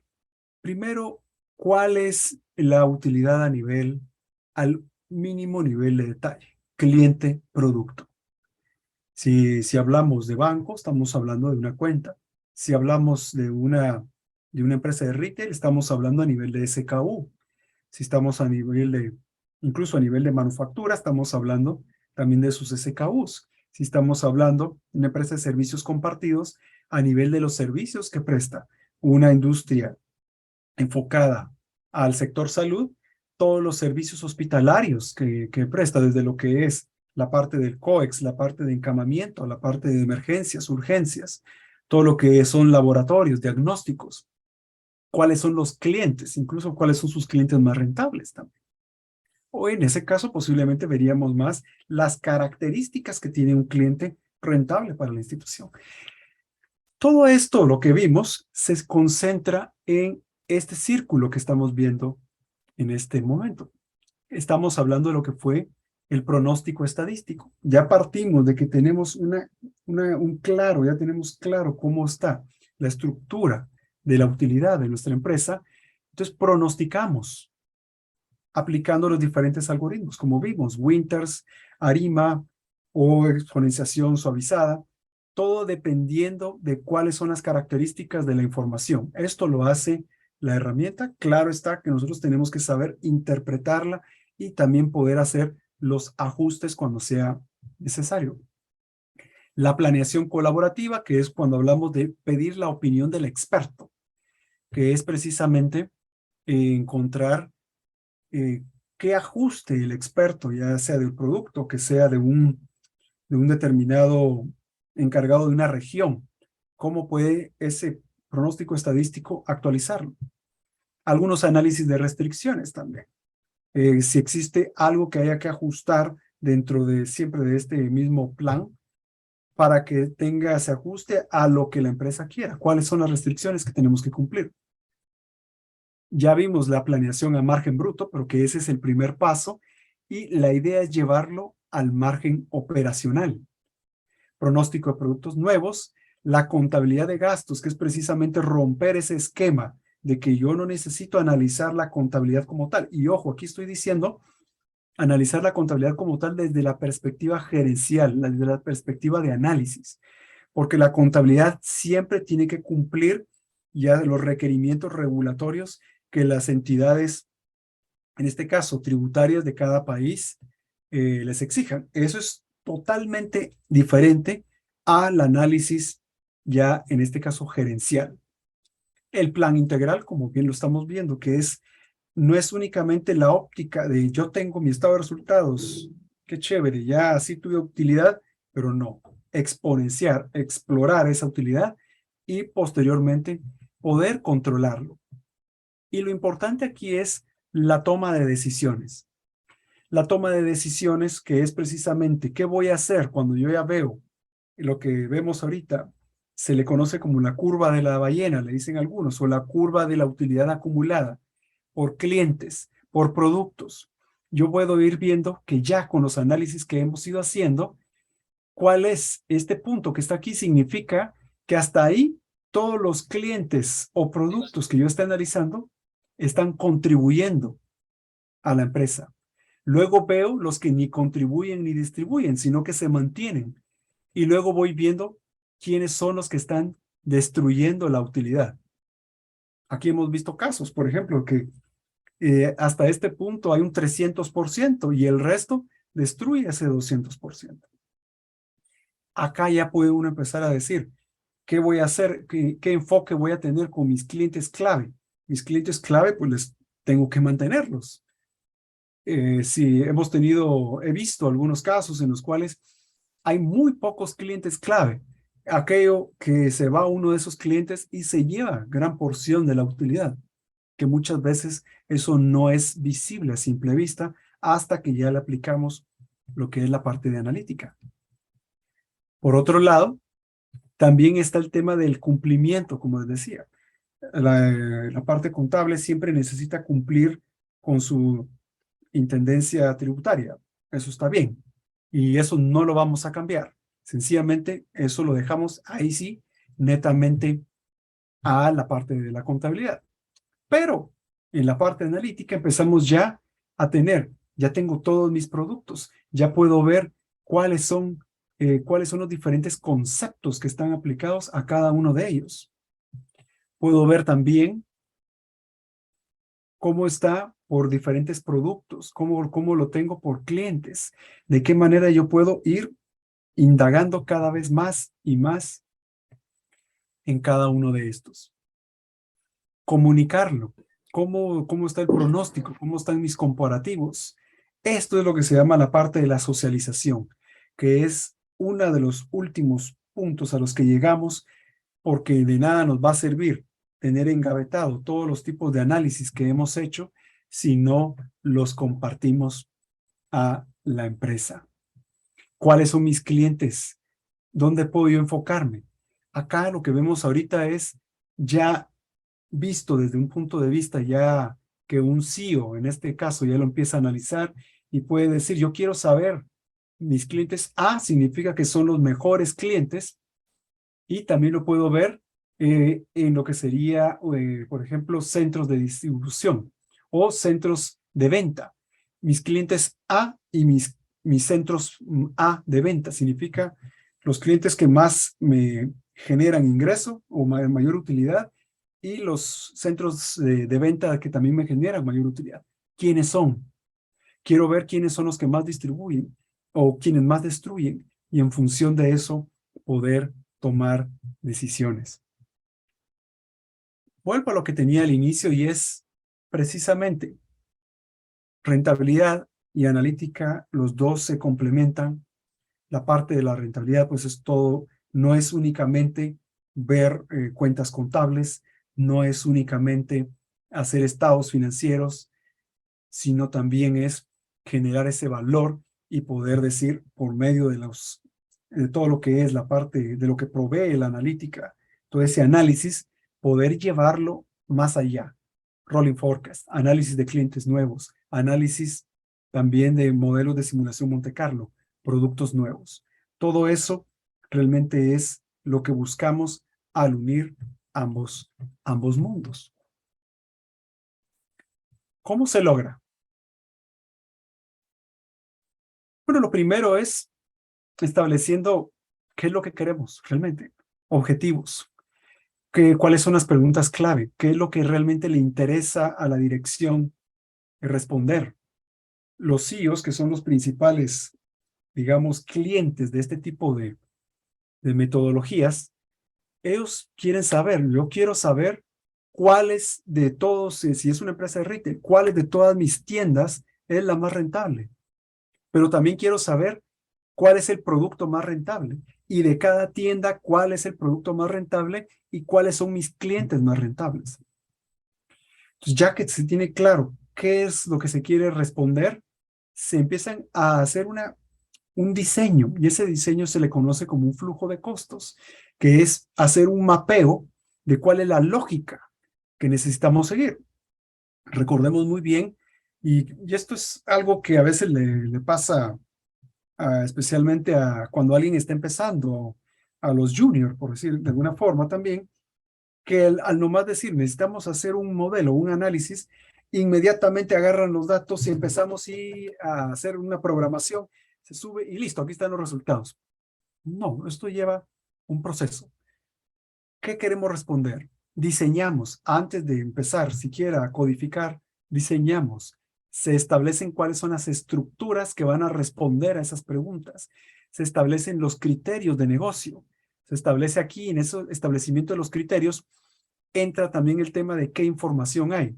primero cuál es la utilidad al mínimo nivel de detalle, cliente-producto. Si hablamos de banco, estamos hablando de una cuenta. Si hablamos de una empresa de retail, estamos hablando a nivel de SKU. Si estamos incluso a nivel de manufactura, estamos hablando también de sus SKUs. Si estamos hablando de una empresa de servicios compartidos, a nivel de los servicios que presta una industria enfocada al sector salud, todos los servicios hospitalarios que presta, desde lo que es la parte del COEX, la parte de encamamiento, la parte de emergencias, urgencias, todo lo que son laboratorios, diagnósticos, cuáles son los clientes, incluso cuáles son sus clientes más rentables también. O en ese caso posiblemente veríamos más las características que tiene un cliente rentable para la institución. Todo esto, lo que vimos, se concentra en este círculo que estamos viendo en este momento. Estamos hablando de lo que fue el pronóstico estadístico. Ya partimos de que tenemos ya tenemos claro cómo está la estructura de la utilidad de nuestra empresa. Entonces pronosticamos aplicando los diferentes algoritmos, como vimos, Winters, ARIMA o exponenciación suavizada, todo dependiendo de cuáles son las características de la información. Esto lo hace la herramienta, claro está que nosotros tenemos que saber interpretarla y también poder hacer los ajustes cuando sea necesario. La planeación colaborativa, que es cuando hablamos de pedir la opinión del experto, que es precisamente encontrar qué ajuste el experto, ya sea del producto, que sea de un determinado encargado de una región, cómo puede ese pronóstico estadístico actualizarlo. Algunos análisis de restricciones también. Si existe algo que haya que ajustar dentro de siempre de este mismo plan para que tenga ese ajuste a lo que la empresa quiera. ¿Cuáles son las restricciones que tenemos que cumplir? Ya vimos la planeación a margen bruto, pero que ese es el primer paso y la idea es llevarlo al margen operacional. Pronóstico de productos nuevos, la contabilidad de gastos, que es precisamente romper ese esquema de que yo no necesito analizar la contabilidad como tal. Y ojo, aquí estoy diciendo analizar la contabilidad como tal desde la perspectiva gerencial, desde la perspectiva de análisis, porque la contabilidad siempre tiene que cumplir ya los requerimientos regulatorios que las entidades, en este caso tributarias de cada país, les exijan. Eso es totalmente diferente al análisis ya en este caso gerencial. El plan integral, como bien lo estamos viendo, que no es únicamente la óptica de yo tengo mi estado de resultados, qué chévere, ya así tuve utilidad, pero no, exponenciar, explorar esa utilidad y posteriormente poder controlarlo. Y lo importante aquí es la toma de decisiones. La toma de decisiones que es precisamente qué voy a hacer cuando yo ya veo lo que vemos ahorita, se le conoce como la curva de la ballena, le dicen algunos, o la curva de la utilidad acumulada por clientes, por productos. Yo puedo ir viendo que ya con los análisis que hemos ido haciendo, cuál es este punto que está aquí, significa que hasta ahí todos los clientes o productos que yo esté analizando están contribuyendo a la empresa. Luego veo los que ni contribuyen ni distribuyen, sino que se mantienen. Y luego voy viendo quiénes son los que están destruyendo la utilidad. Aquí hemos visto casos, por ejemplo, que hasta este punto hay un 300% y el resto destruye ese 200%. Acá ya puede uno empezar a decir, ¿qué voy a hacer? ¿Qué enfoque voy a tener con mis clientes clave? Mis clientes clave, pues les tengo que mantenerlos. Si he visto algunos casos en los cuales hay muy pocos clientes clave. Aquello que se va uno de esos clientes y se lleva gran porción de la utilidad, que muchas veces eso no es visible a simple vista hasta que ya le aplicamos lo que es la parte de analítica. Por otro lado, también está el tema del cumplimiento, como les decía. La parte contable siempre necesita cumplir con su intendencia tributaria. Eso está bien. Y eso no lo vamos a cambiar. Sencillamente, eso lo dejamos ahí sí, netamente a la parte de la contabilidad. Pero en la parte analítica empezamos ya a ya tengo todos mis productos, ya puedo ver cuáles son los diferentes conceptos que están aplicados a cada uno de ellos. Puedo ver también cómo está por diferentes productos, cómo lo tengo por clientes, de qué manera yo puedo ir indagando cada vez más y más en cada uno de estos. Comunicarlo, cómo está el pronóstico, cómo están mis comparativos. Esto es lo que se llama la parte de la socialización, que es uno de los últimos puntos a los que llegamos, porque de nada nos va a servir tener engavetado todos los tipos de análisis que hemos hecho si no los compartimos a la empresa. ¿Cuáles son mis clientes? ¿Dónde puedo yo enfocarme? Acá lo que vemos ahorita es ya visto desde un punto de vista ya que un CEO, en este caso, ya lo empieza a analizar y puede decir, yo quiero saber, mis clientes A significa que son los mejores clientes y también lo puedo ver en lo que sería, por ejemplo, centros de distribución o centros de venta. Mis clientes A y mis centros A de venta significa los clientes que más me generan ingreso o mayor utilidad y los centros de venta que también me generan mayor utilidad. ¿Quiénes son? Quiero ver quiénes son los que más distribuyen o quienes más destruyen y en función de eso poder tomar decisiones. Vuelvo a lo que tenía al inicio y es precisamente rentabilidad y analítica, los dos se complementan. La parte de la rentabilidad, pues es todo, no es únicamente ver cuentas contables, no es únicamente hacer estados financieros, sino también es generar ese valor y poder decir por medio de todo lo que es la parte de lo que provee la analítica, todo ese análisis, poder llevarlo más allá. Rolling forecast, análisis de clientes nuevos, análisis también de modelos de simulación Monte Carlo, productos nuevos. Todo eso realmente es lo que buscamos al unir ambos mundos. ¿Cómo se logra? Bueno, lo primero es estableciendo qué es lo que queremos realmente, objetivos, cuáles son las preguntas clave, qué es lo que realmente le interesa a la dirección responder. Los CEOs, que son los principales, digamos, clientes de este tipo de metodologías, ellos quieren saber, yo quiero saber cuáles de todos, si es una empresa de retail, cuáles de todas mis tiendas es la más rentable. Pero también quiero saber cuál es el producto más rentable y de cada tienda cuál es el producto más rentable y cuáles son mis clientes más rentables. Entonces, ya que se tiene claro qué es lo que se quiere responder, se empiezan a hacer un diseño y ese diseño se le conoce como un flujo de costos, que es hacer un mapeo de cuál es la lógica que necesitamos seguir. Recordemos muy bien, y esto es algo que a veces le pasa especialmente cuando alguien está empezando, a los juniors, por decir de alguna forma también, que al nomás decir necesitamos hacer un modelo, un análisis, inmediatamente agarran los datos y empezamos a hacer una programación, se sube y listo, aquí están los resultados. No, esto lleva un proceso. ¿Qué queremos responder? Diseñamos, antes de empezar siquiera a codificar, diseñamos. Se establecen cuáles son las estructuras que van a responder a esas preguntas. Se establecen los criterios de negocio. Se establece aquí, en ese establecimiento de los criterios, entra también el tema de qué información hay.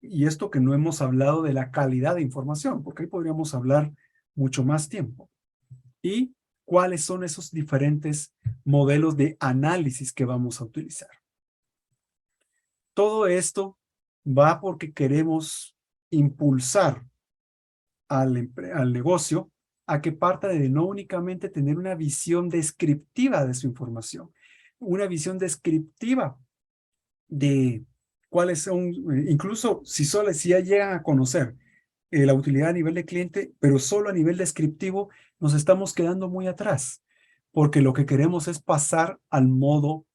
Y esto que no hemos hablado de la calidad de información, porque ahí podríamos hablar mucho más tiempo. Y cuáles son esos diferentes modelos de análisis que vamos a utilizar. Todo esto va porque queremos impulsar al negocio a que parta de no únicamente tener una visión descriptiva de su información, una visión descriptiva de cuáles son, incluso si ya llegan a conocer la utilidad a nivel de cliente, pero solo a nivel descriptivo, nos estamos quedando muy atrás, porque lo que queremos es pasar al modo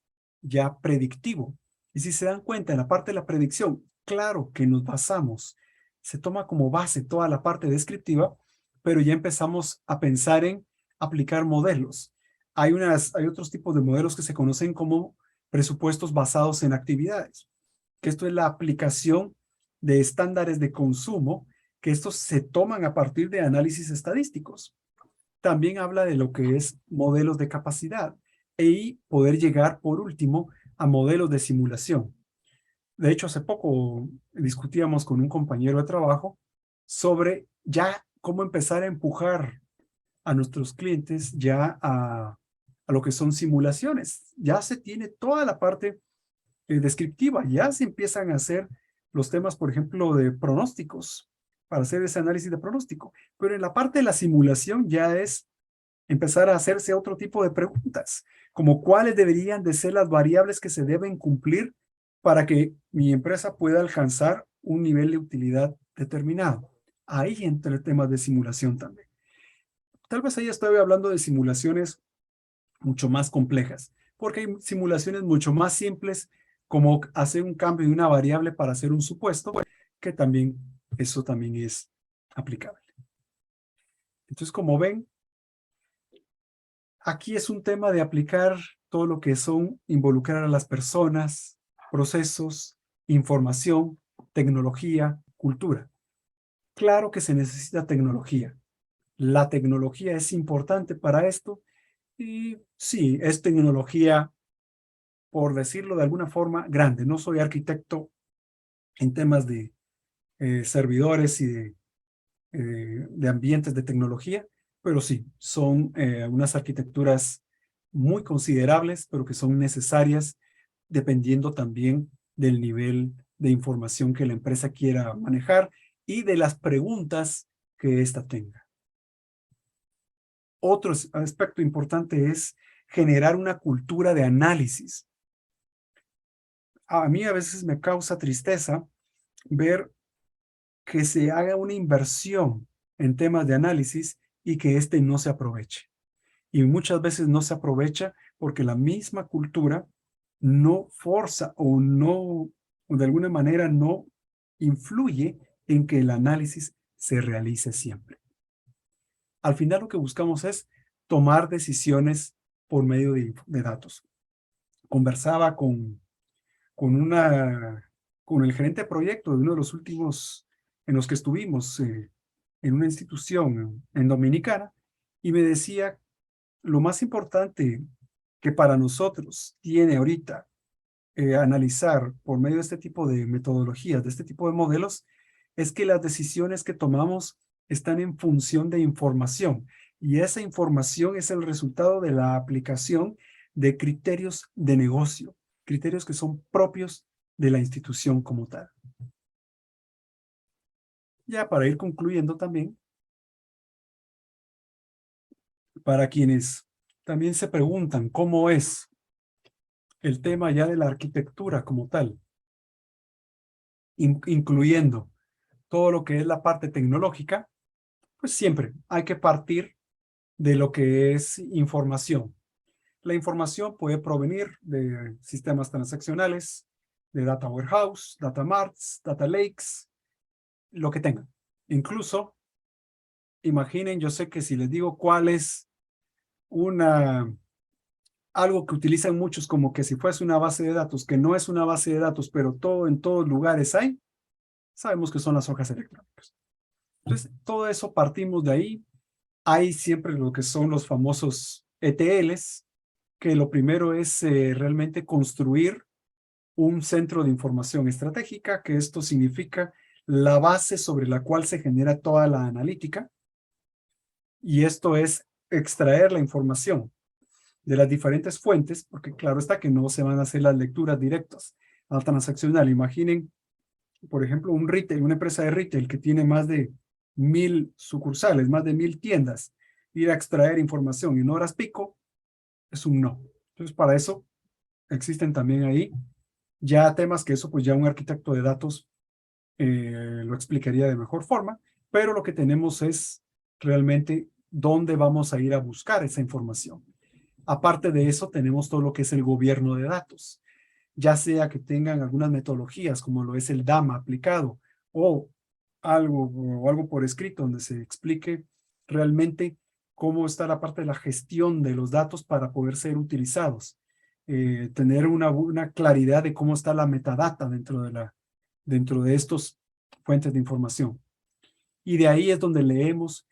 ya predictivo. Y si se dan cuenta, en la parte de la predicción, claro que nos basamos, se toma como base toda la parte descriptiva, pero ya empezamos a pensar en aplicar modelos. Hay otros tipos de modelos que se conocen como presupuestos basados en actividades, que esto es la aplicación de estándares de consumo, que estos se toman a partir de análisis estadísticos. También habla de lo que es modelos de capacidad y poder llegar, por último, a modelos de simulación. De hecho, hace poco discutíamos con un compañero de trabajo sobre ya cómo empezar a empujar a nuestros clientes ya a lo que son simulaciones. Ya se tiene toda la parte descriptiva, ya se empiezan a hacer los temas, por ejemplo, de pronósticos, para hacer ese análisis de pronóstico. Pero en la parte de la simulación ya es empezar a hacerse otro tipo de preguntas, como cuáles deberían de ser las variables que se deben cumplir para que mi empresa pueda alcanzar un nivel de utilidad determinado. Ahí entra el tema de simulación también. Tal vez ahí estoy hablando de simulaciones mucho más complejas, porque hay simulaciones mucho más simples, como hacer un cambio de una variable para hacer un supuesto, que también eso también es aplicable. Entonces, como ven, aquí es un tema de aplicar todo lo que son involucrar a las personas, procesos, información, tecnología, cultura. Claro que se necesita tecnología. La tecnología es importante para esto y sí, es tecnología, por decirlo de alguna forma, grande. No soy arquitecto en temas de servidores y de ambientes de tecnología, pero sí, son unas arquitecturas muy considerables, pero que son necesarias dependiendo también del nivel de información que la empresa quiera manejar y de las preguntas que ésta tenga. Otro aspecto importante es generar una cultura de análisis. A mí a veces me causa tristeza ver que se haga una inversión en temas de análisis y que éste no se aproveche. Y muchas veces no se aprovecha porque la misma cultura no forza o no, o de alguna manera no influye en que el análisis se realice siempre. Al final lo que buscamos es tomar decisiones por medio de datos. Conversaba con el gerente de proyecto de uno de los últimos en los que estuvimos en una institución en Dominicana y me decía lo más importante que para nosotros tiene ahorita analizar por medio de este tipo de metodologías, de este tipo de modelos, es que las decisiones que tomamos están en función de información y esa información es el resultado de la aplicación de criterios de negocio, criterios que son propios de la institución como tal. Ya para ir concluyendo también, para quienes también se preguntan cómo es el tema ya de la arquitectura como tal, incluyendo todo lo que es la parte tecnológica, pues siempre hay que partir de lo que es información. La información puede provenir de sistemas transaccionales, de data warehouse, data marts, data lakes, lo que tengan. Incluso, imaginen, yo sé que si les digo cuál es algo que utilizan muchos como que si fuese una base de datos, que no es una base de datos, pero en todos lugares hay, sabemos que son las hojas electrónicas. Entonces, todo eso partimos de ahí. Hay siempre lo que son los famosos ETLs, que lo primero es realmente construir un centro de información estratégica, que esto significa la base sobre la cual se genera toda la analítica. Y esto es extraer la información de las diferentes fuentes, porque claro está que no se van a hacer las lecturas directas al transaccional. Imaginen, por ejemplo, un retail, una empresa de retail que tiene más de 1000 sucursales, más de 1000 tiendas, ir a extraer información en horas pico es un no. Entonces, para eso existen también ahí ya temas que eso, pues ya un arquitecto de datos lo explicaría de mejor forma, pero lo que tenemos es realmente dónde vamos a ir a buscar esa información. Aparte de eso, tenemos todo lo que es el gobierno de datos, ya sea que tengan algunas metodologías como lo es el DAMA aplicado o algo por escrito donde se explique realmente cómo está la parte de la gestión de los datos para poder ser utilizados. Tener una claridad de cómo está la metadata dentro de estos fuentes de información. Y de ahí es donde leemos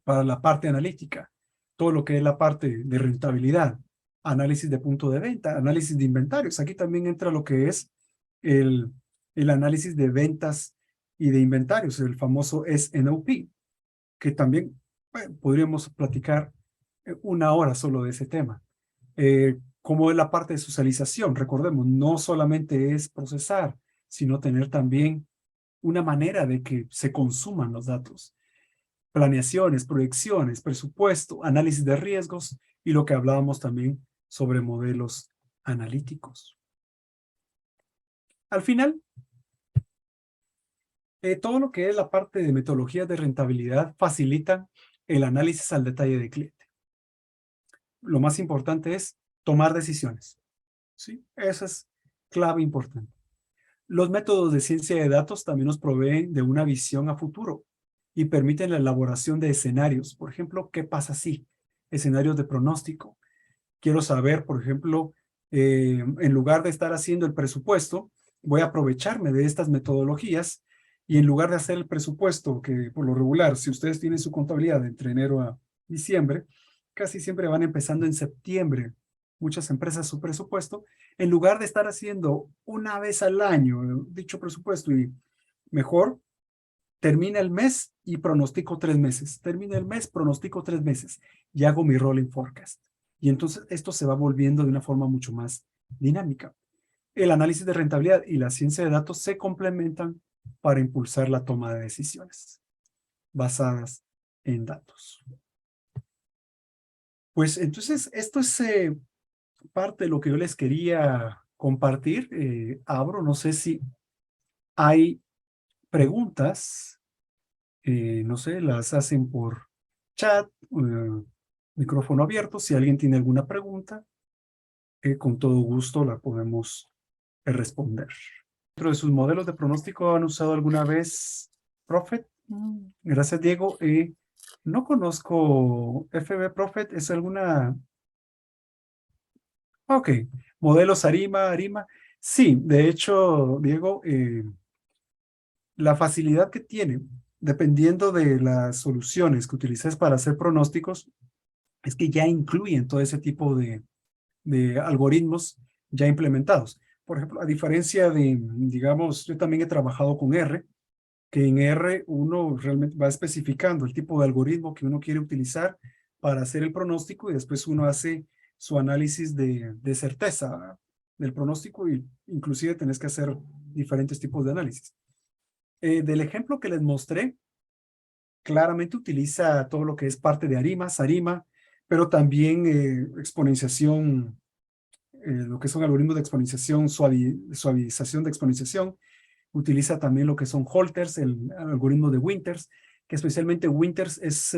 para la parte analítica, todo lo que es la parte de rentabilidad, análisis de punto de venta, análisis de inventarios. Aquí también entra lo que es el análisis de ventas y de inventarios, el famoso S&OP, que también podríamos platicar una hora solo de ese tema. Como es la parte de socialización, recordemos, no solamente es procesar, sino tener también una manera de que se consuman los datos. Planeaciones, proyecciones, presupuesto, análisis de riesgos y lo que hablábamos también sobre modelos analíticos. Al final, todo lo que es la parte de metodologías de rentabilidad facilita el análisis al detalle del cliente. Lo más importante es tomar decisiones. ¿Sí? Esa es clave importante. Los métodos de ciencia de datos también nos proveen de una visión a futuro y permiten la elaboración de escenarios. Por ejemplo, ¿qué pasa si? Escenarios de pronóstico. Quiero saber, por ejemplo, En lugar de estar haciendo el presupuesto, voy a aprovecharme de estas metodologías y en lugar de hacer el presupuesto, que por lo regular, si ustedes tienen su contabilidad entre enero a diciembre, casi siempre van empezando en septiembre, muchas empresas su presupuesto, en lugar de estar haciendo una vez al año dicho presupuesto y mejor, termina el mes y pronostico 3 meses. Termina el mes, pronostico 3 meses y hago mi rolling forecast. Y entonces esto se va volviendo de una forma mucho más dinámica. El análisis de rentabilidad y la ciencia de datos se complementan para impulsar la toma de decisiones basadas en datos. Pues entonces esto es parte de lo que yo les quería compartir. Abro, no sé si hay preguntas, no sé, las hacen por chat, micrófono abierto. Si alguien tiene alguna pregunta, con todo gusto la podemos responder. ¿Dentro de sus modelos de pronóstico han usado alguna vez Prophet? Gracias, Diego. No conozco FB Prophet, ¿es alguna? Ok, modelos Arima. Sí, de hecho, Diego, la facilidad que tiene, dependiendo de las soluciones que utilices para hacer pronósticos, es que ya incluyen todo ese tipo de algoritmos ya implementados. Por ejemplo, a diferencia de, digamos, yo también he trabajado con R, que en R uno realmente va especificando el tipo de algoritmo que uno quiere utilizar para hacer el pronóstico y después uno hace su análisis de certeza del pronóstico y inclusive tenés que hacer diferentes tipos de análisis. Del ejemplo que les mostré, claramente utiliza todo lo que es parte de Sarima, pero también exponenciación, lo que son algoritmos de exponenciación, suavización de exponenciación. Utiliza también lo que son Holters, el algoritmo de Winters, que especialmente Winters es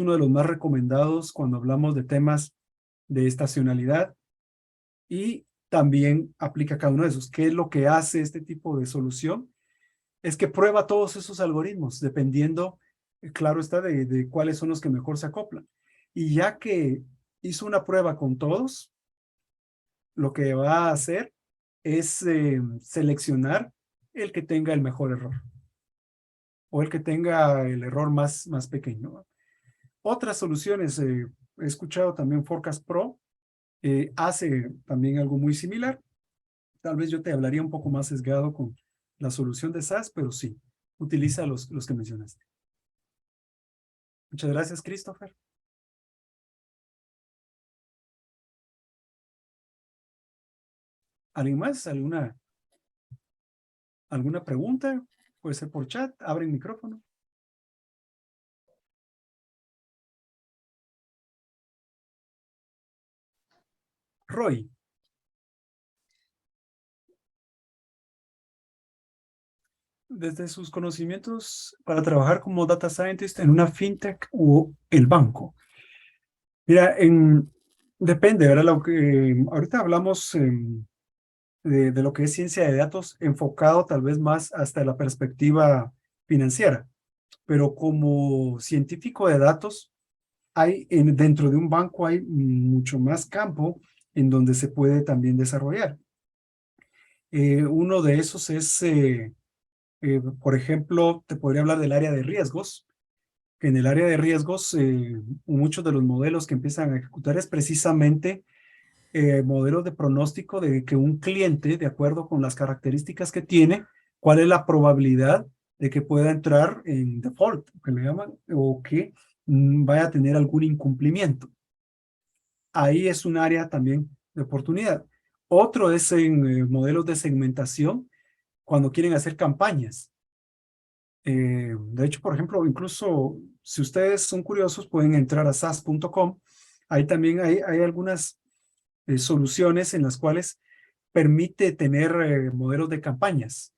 uno de los más recomendados cuando hablamos de temas de estacionalidad y también aplica cada uno de esos. ¿Qué es lo que hace este tipo de solución? Es que prueba todos esos algoritmos, dependiendo, claro está, de cuáles son los que mejor se acoplan. Y ya que hizo una prueba con todos, lo que va a hacer es seleccionar el que tenga el mejor error o el que tenga el error más pequeño. Otras soluciones, he escuchado también Forecast Pro, hace también algo muy similar. Tal vez yo te hablaría un poco más sesgado con la solución de SAS, pero sí, utiliza los que mencionaste. Muchas gracias, Christopher. ¿Alguien más? ¿Alguna pregunta? Puede ser por chat. Abre el micrófono. Roy. Desde sus conocimientos para trabajar como data scientist en una fintech o el banco. Mira, depende, ¿verdad? Ahorita hablamos de lo que es ciencia de datos enfocado tal vez más hasta la perspectiva financiera, pero como científico de datos, dentro de un banco hay mucho más campo en donde se puede también desarrollar. Uno de esos es, por ejemplo, te podría hablar del área de riesgos, que en el área de riesgos, muchos de los modelos que empiezan a ejecutar es precisamente modelos de pronóstico de que un cliente, de acuerdo con las características que tiene, cuál es la probabilidad de que pueda entrar en default, que le llaman, o que vaya a tener algún incumplimiento. Ahí es un área también de oportunidad. Otro es en modelos de segmentación, cuando quieren hacer campañas. De hecho, por ejemplo, incluso si ustedes son curiosos, pueden entrar a SAS.com. Ahí también hay algunas soluciones en las cuales permite tener modelos de campañas.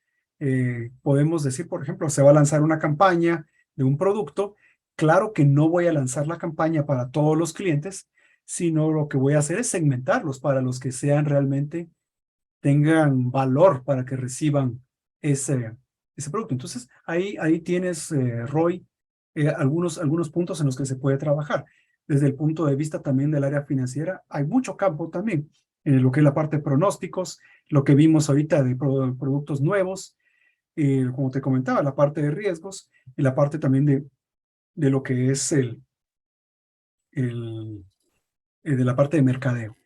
Podemos decir, por ejemplo, se va a lanzar una campaña de un producto. Claro que no voy a lanzar la campaña para todos los clientes, sino lo que voy a hacer es segmentarlos para los que sean realmente, tengan valor para que reciban ese producto. Entonces, ahí tienes, Roy, algunos puntos en los que se puede trabajar. Desde el punto de vista también del área financiera, hay mucho campo también lo que es la parte de pronósticos, lo que vimos ahorita de productos nuevos, como te comentaba, la parte de riesgos y la parte también de lo que es el, de la parte de mercadeo.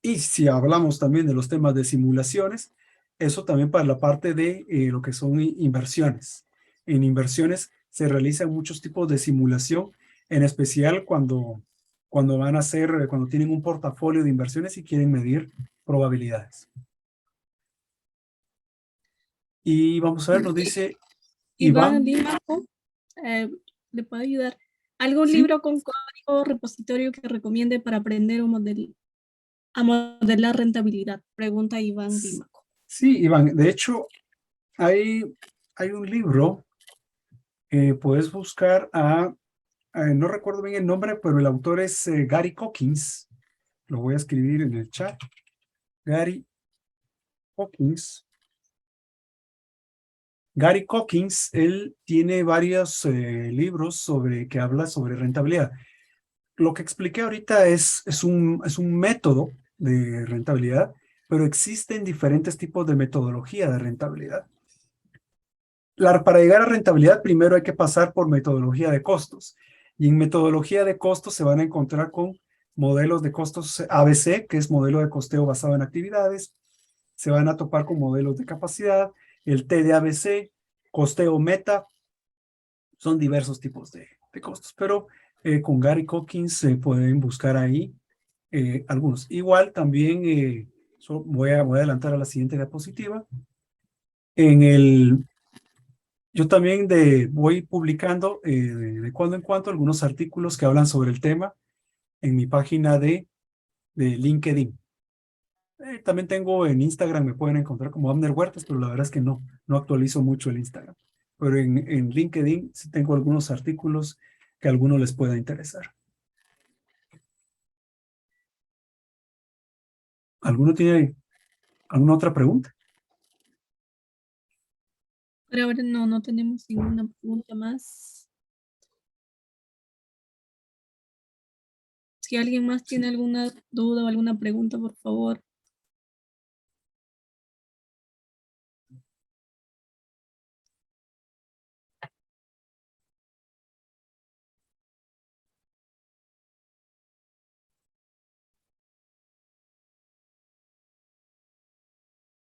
Y si hablamos también de los temas de simulaciones, eso también para la parte de lo que son inversiones. En inversiones se realizan muchos tipos de simulación, en especial cuando van a hacer, cuando tienen un portafolio de inversiones y quieren medir probabilidades. Y vamos a ver, nos dice Iván Iván. Dímaco, ¿le puedo ayudar? ¿Algún Sí, libro con código repositorio que recomiende para aprender a modelar rentabilidad? Pregunta Iván Dímaco. sí, Iván. De hecho, hay un libro, puedes buscar no recuerdo bien el nombre, pero el autor es Gary Cockins. Lo voy a escribir en el chat. Gary Cockins. Gary Cockins, él tiene varios libros que habla sobre rentabilidad. Lo que expliqué ahorita es un método de rentabilidad, pero existen diferentes tipos de metodología de rentabilidad. Para llegar a rentabilidad, primero hay que pasar por metodología de costos. Y en metodología de costos se van a encontrar con modelos de costos ABC, que es modelo de costeo basado en actividades. Se van a topar con modelos de capacidad, el T de ABC, costeo meta. Son diversos tipos de costos, pero con Gary Cockins se pueden buscar ahí algunos. Igual también voy a adelantar a la siguiente diapositiva. Yo también voy publicando de cuando en cuando algunos artículos que hablan sobre el tema en mi página de LinkedIn. También tengo en Instagram, me pueden encontrar como Abner Huertas, pero la verdad es que no actualizo mucho el Instagram. Pero en LinkedIn sí tengo algunos artículos que a algunos les pueda interesar. ¿Alguno tiene alguna otra pregunta? Pero ahora no tenemos ninguna pregunta más. Si alguien más tiene alguna duda o alguna pregunta, por favor.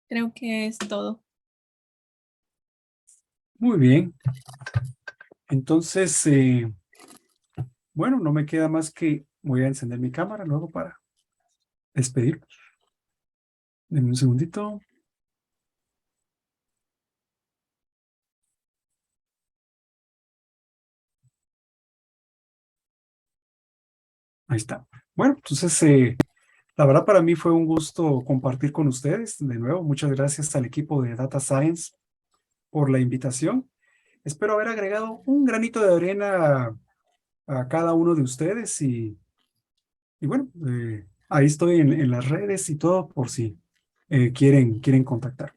Creo que es todo. Muy bien. Entonces, bueno, no me queda más que voy a encender mi cámara luego para despedirnos. Denme un segundito. Ahí está. Bueno, entonces, la verdad para mí fue un gusto compartir con ustedes. De nuevo, muchas gracias al equipo de Data Science por la invitación. Espero haber agregado un granito de arena a cada uno de ustedes y bueno, ahí estoy en las redes y todo por si quieren contactar.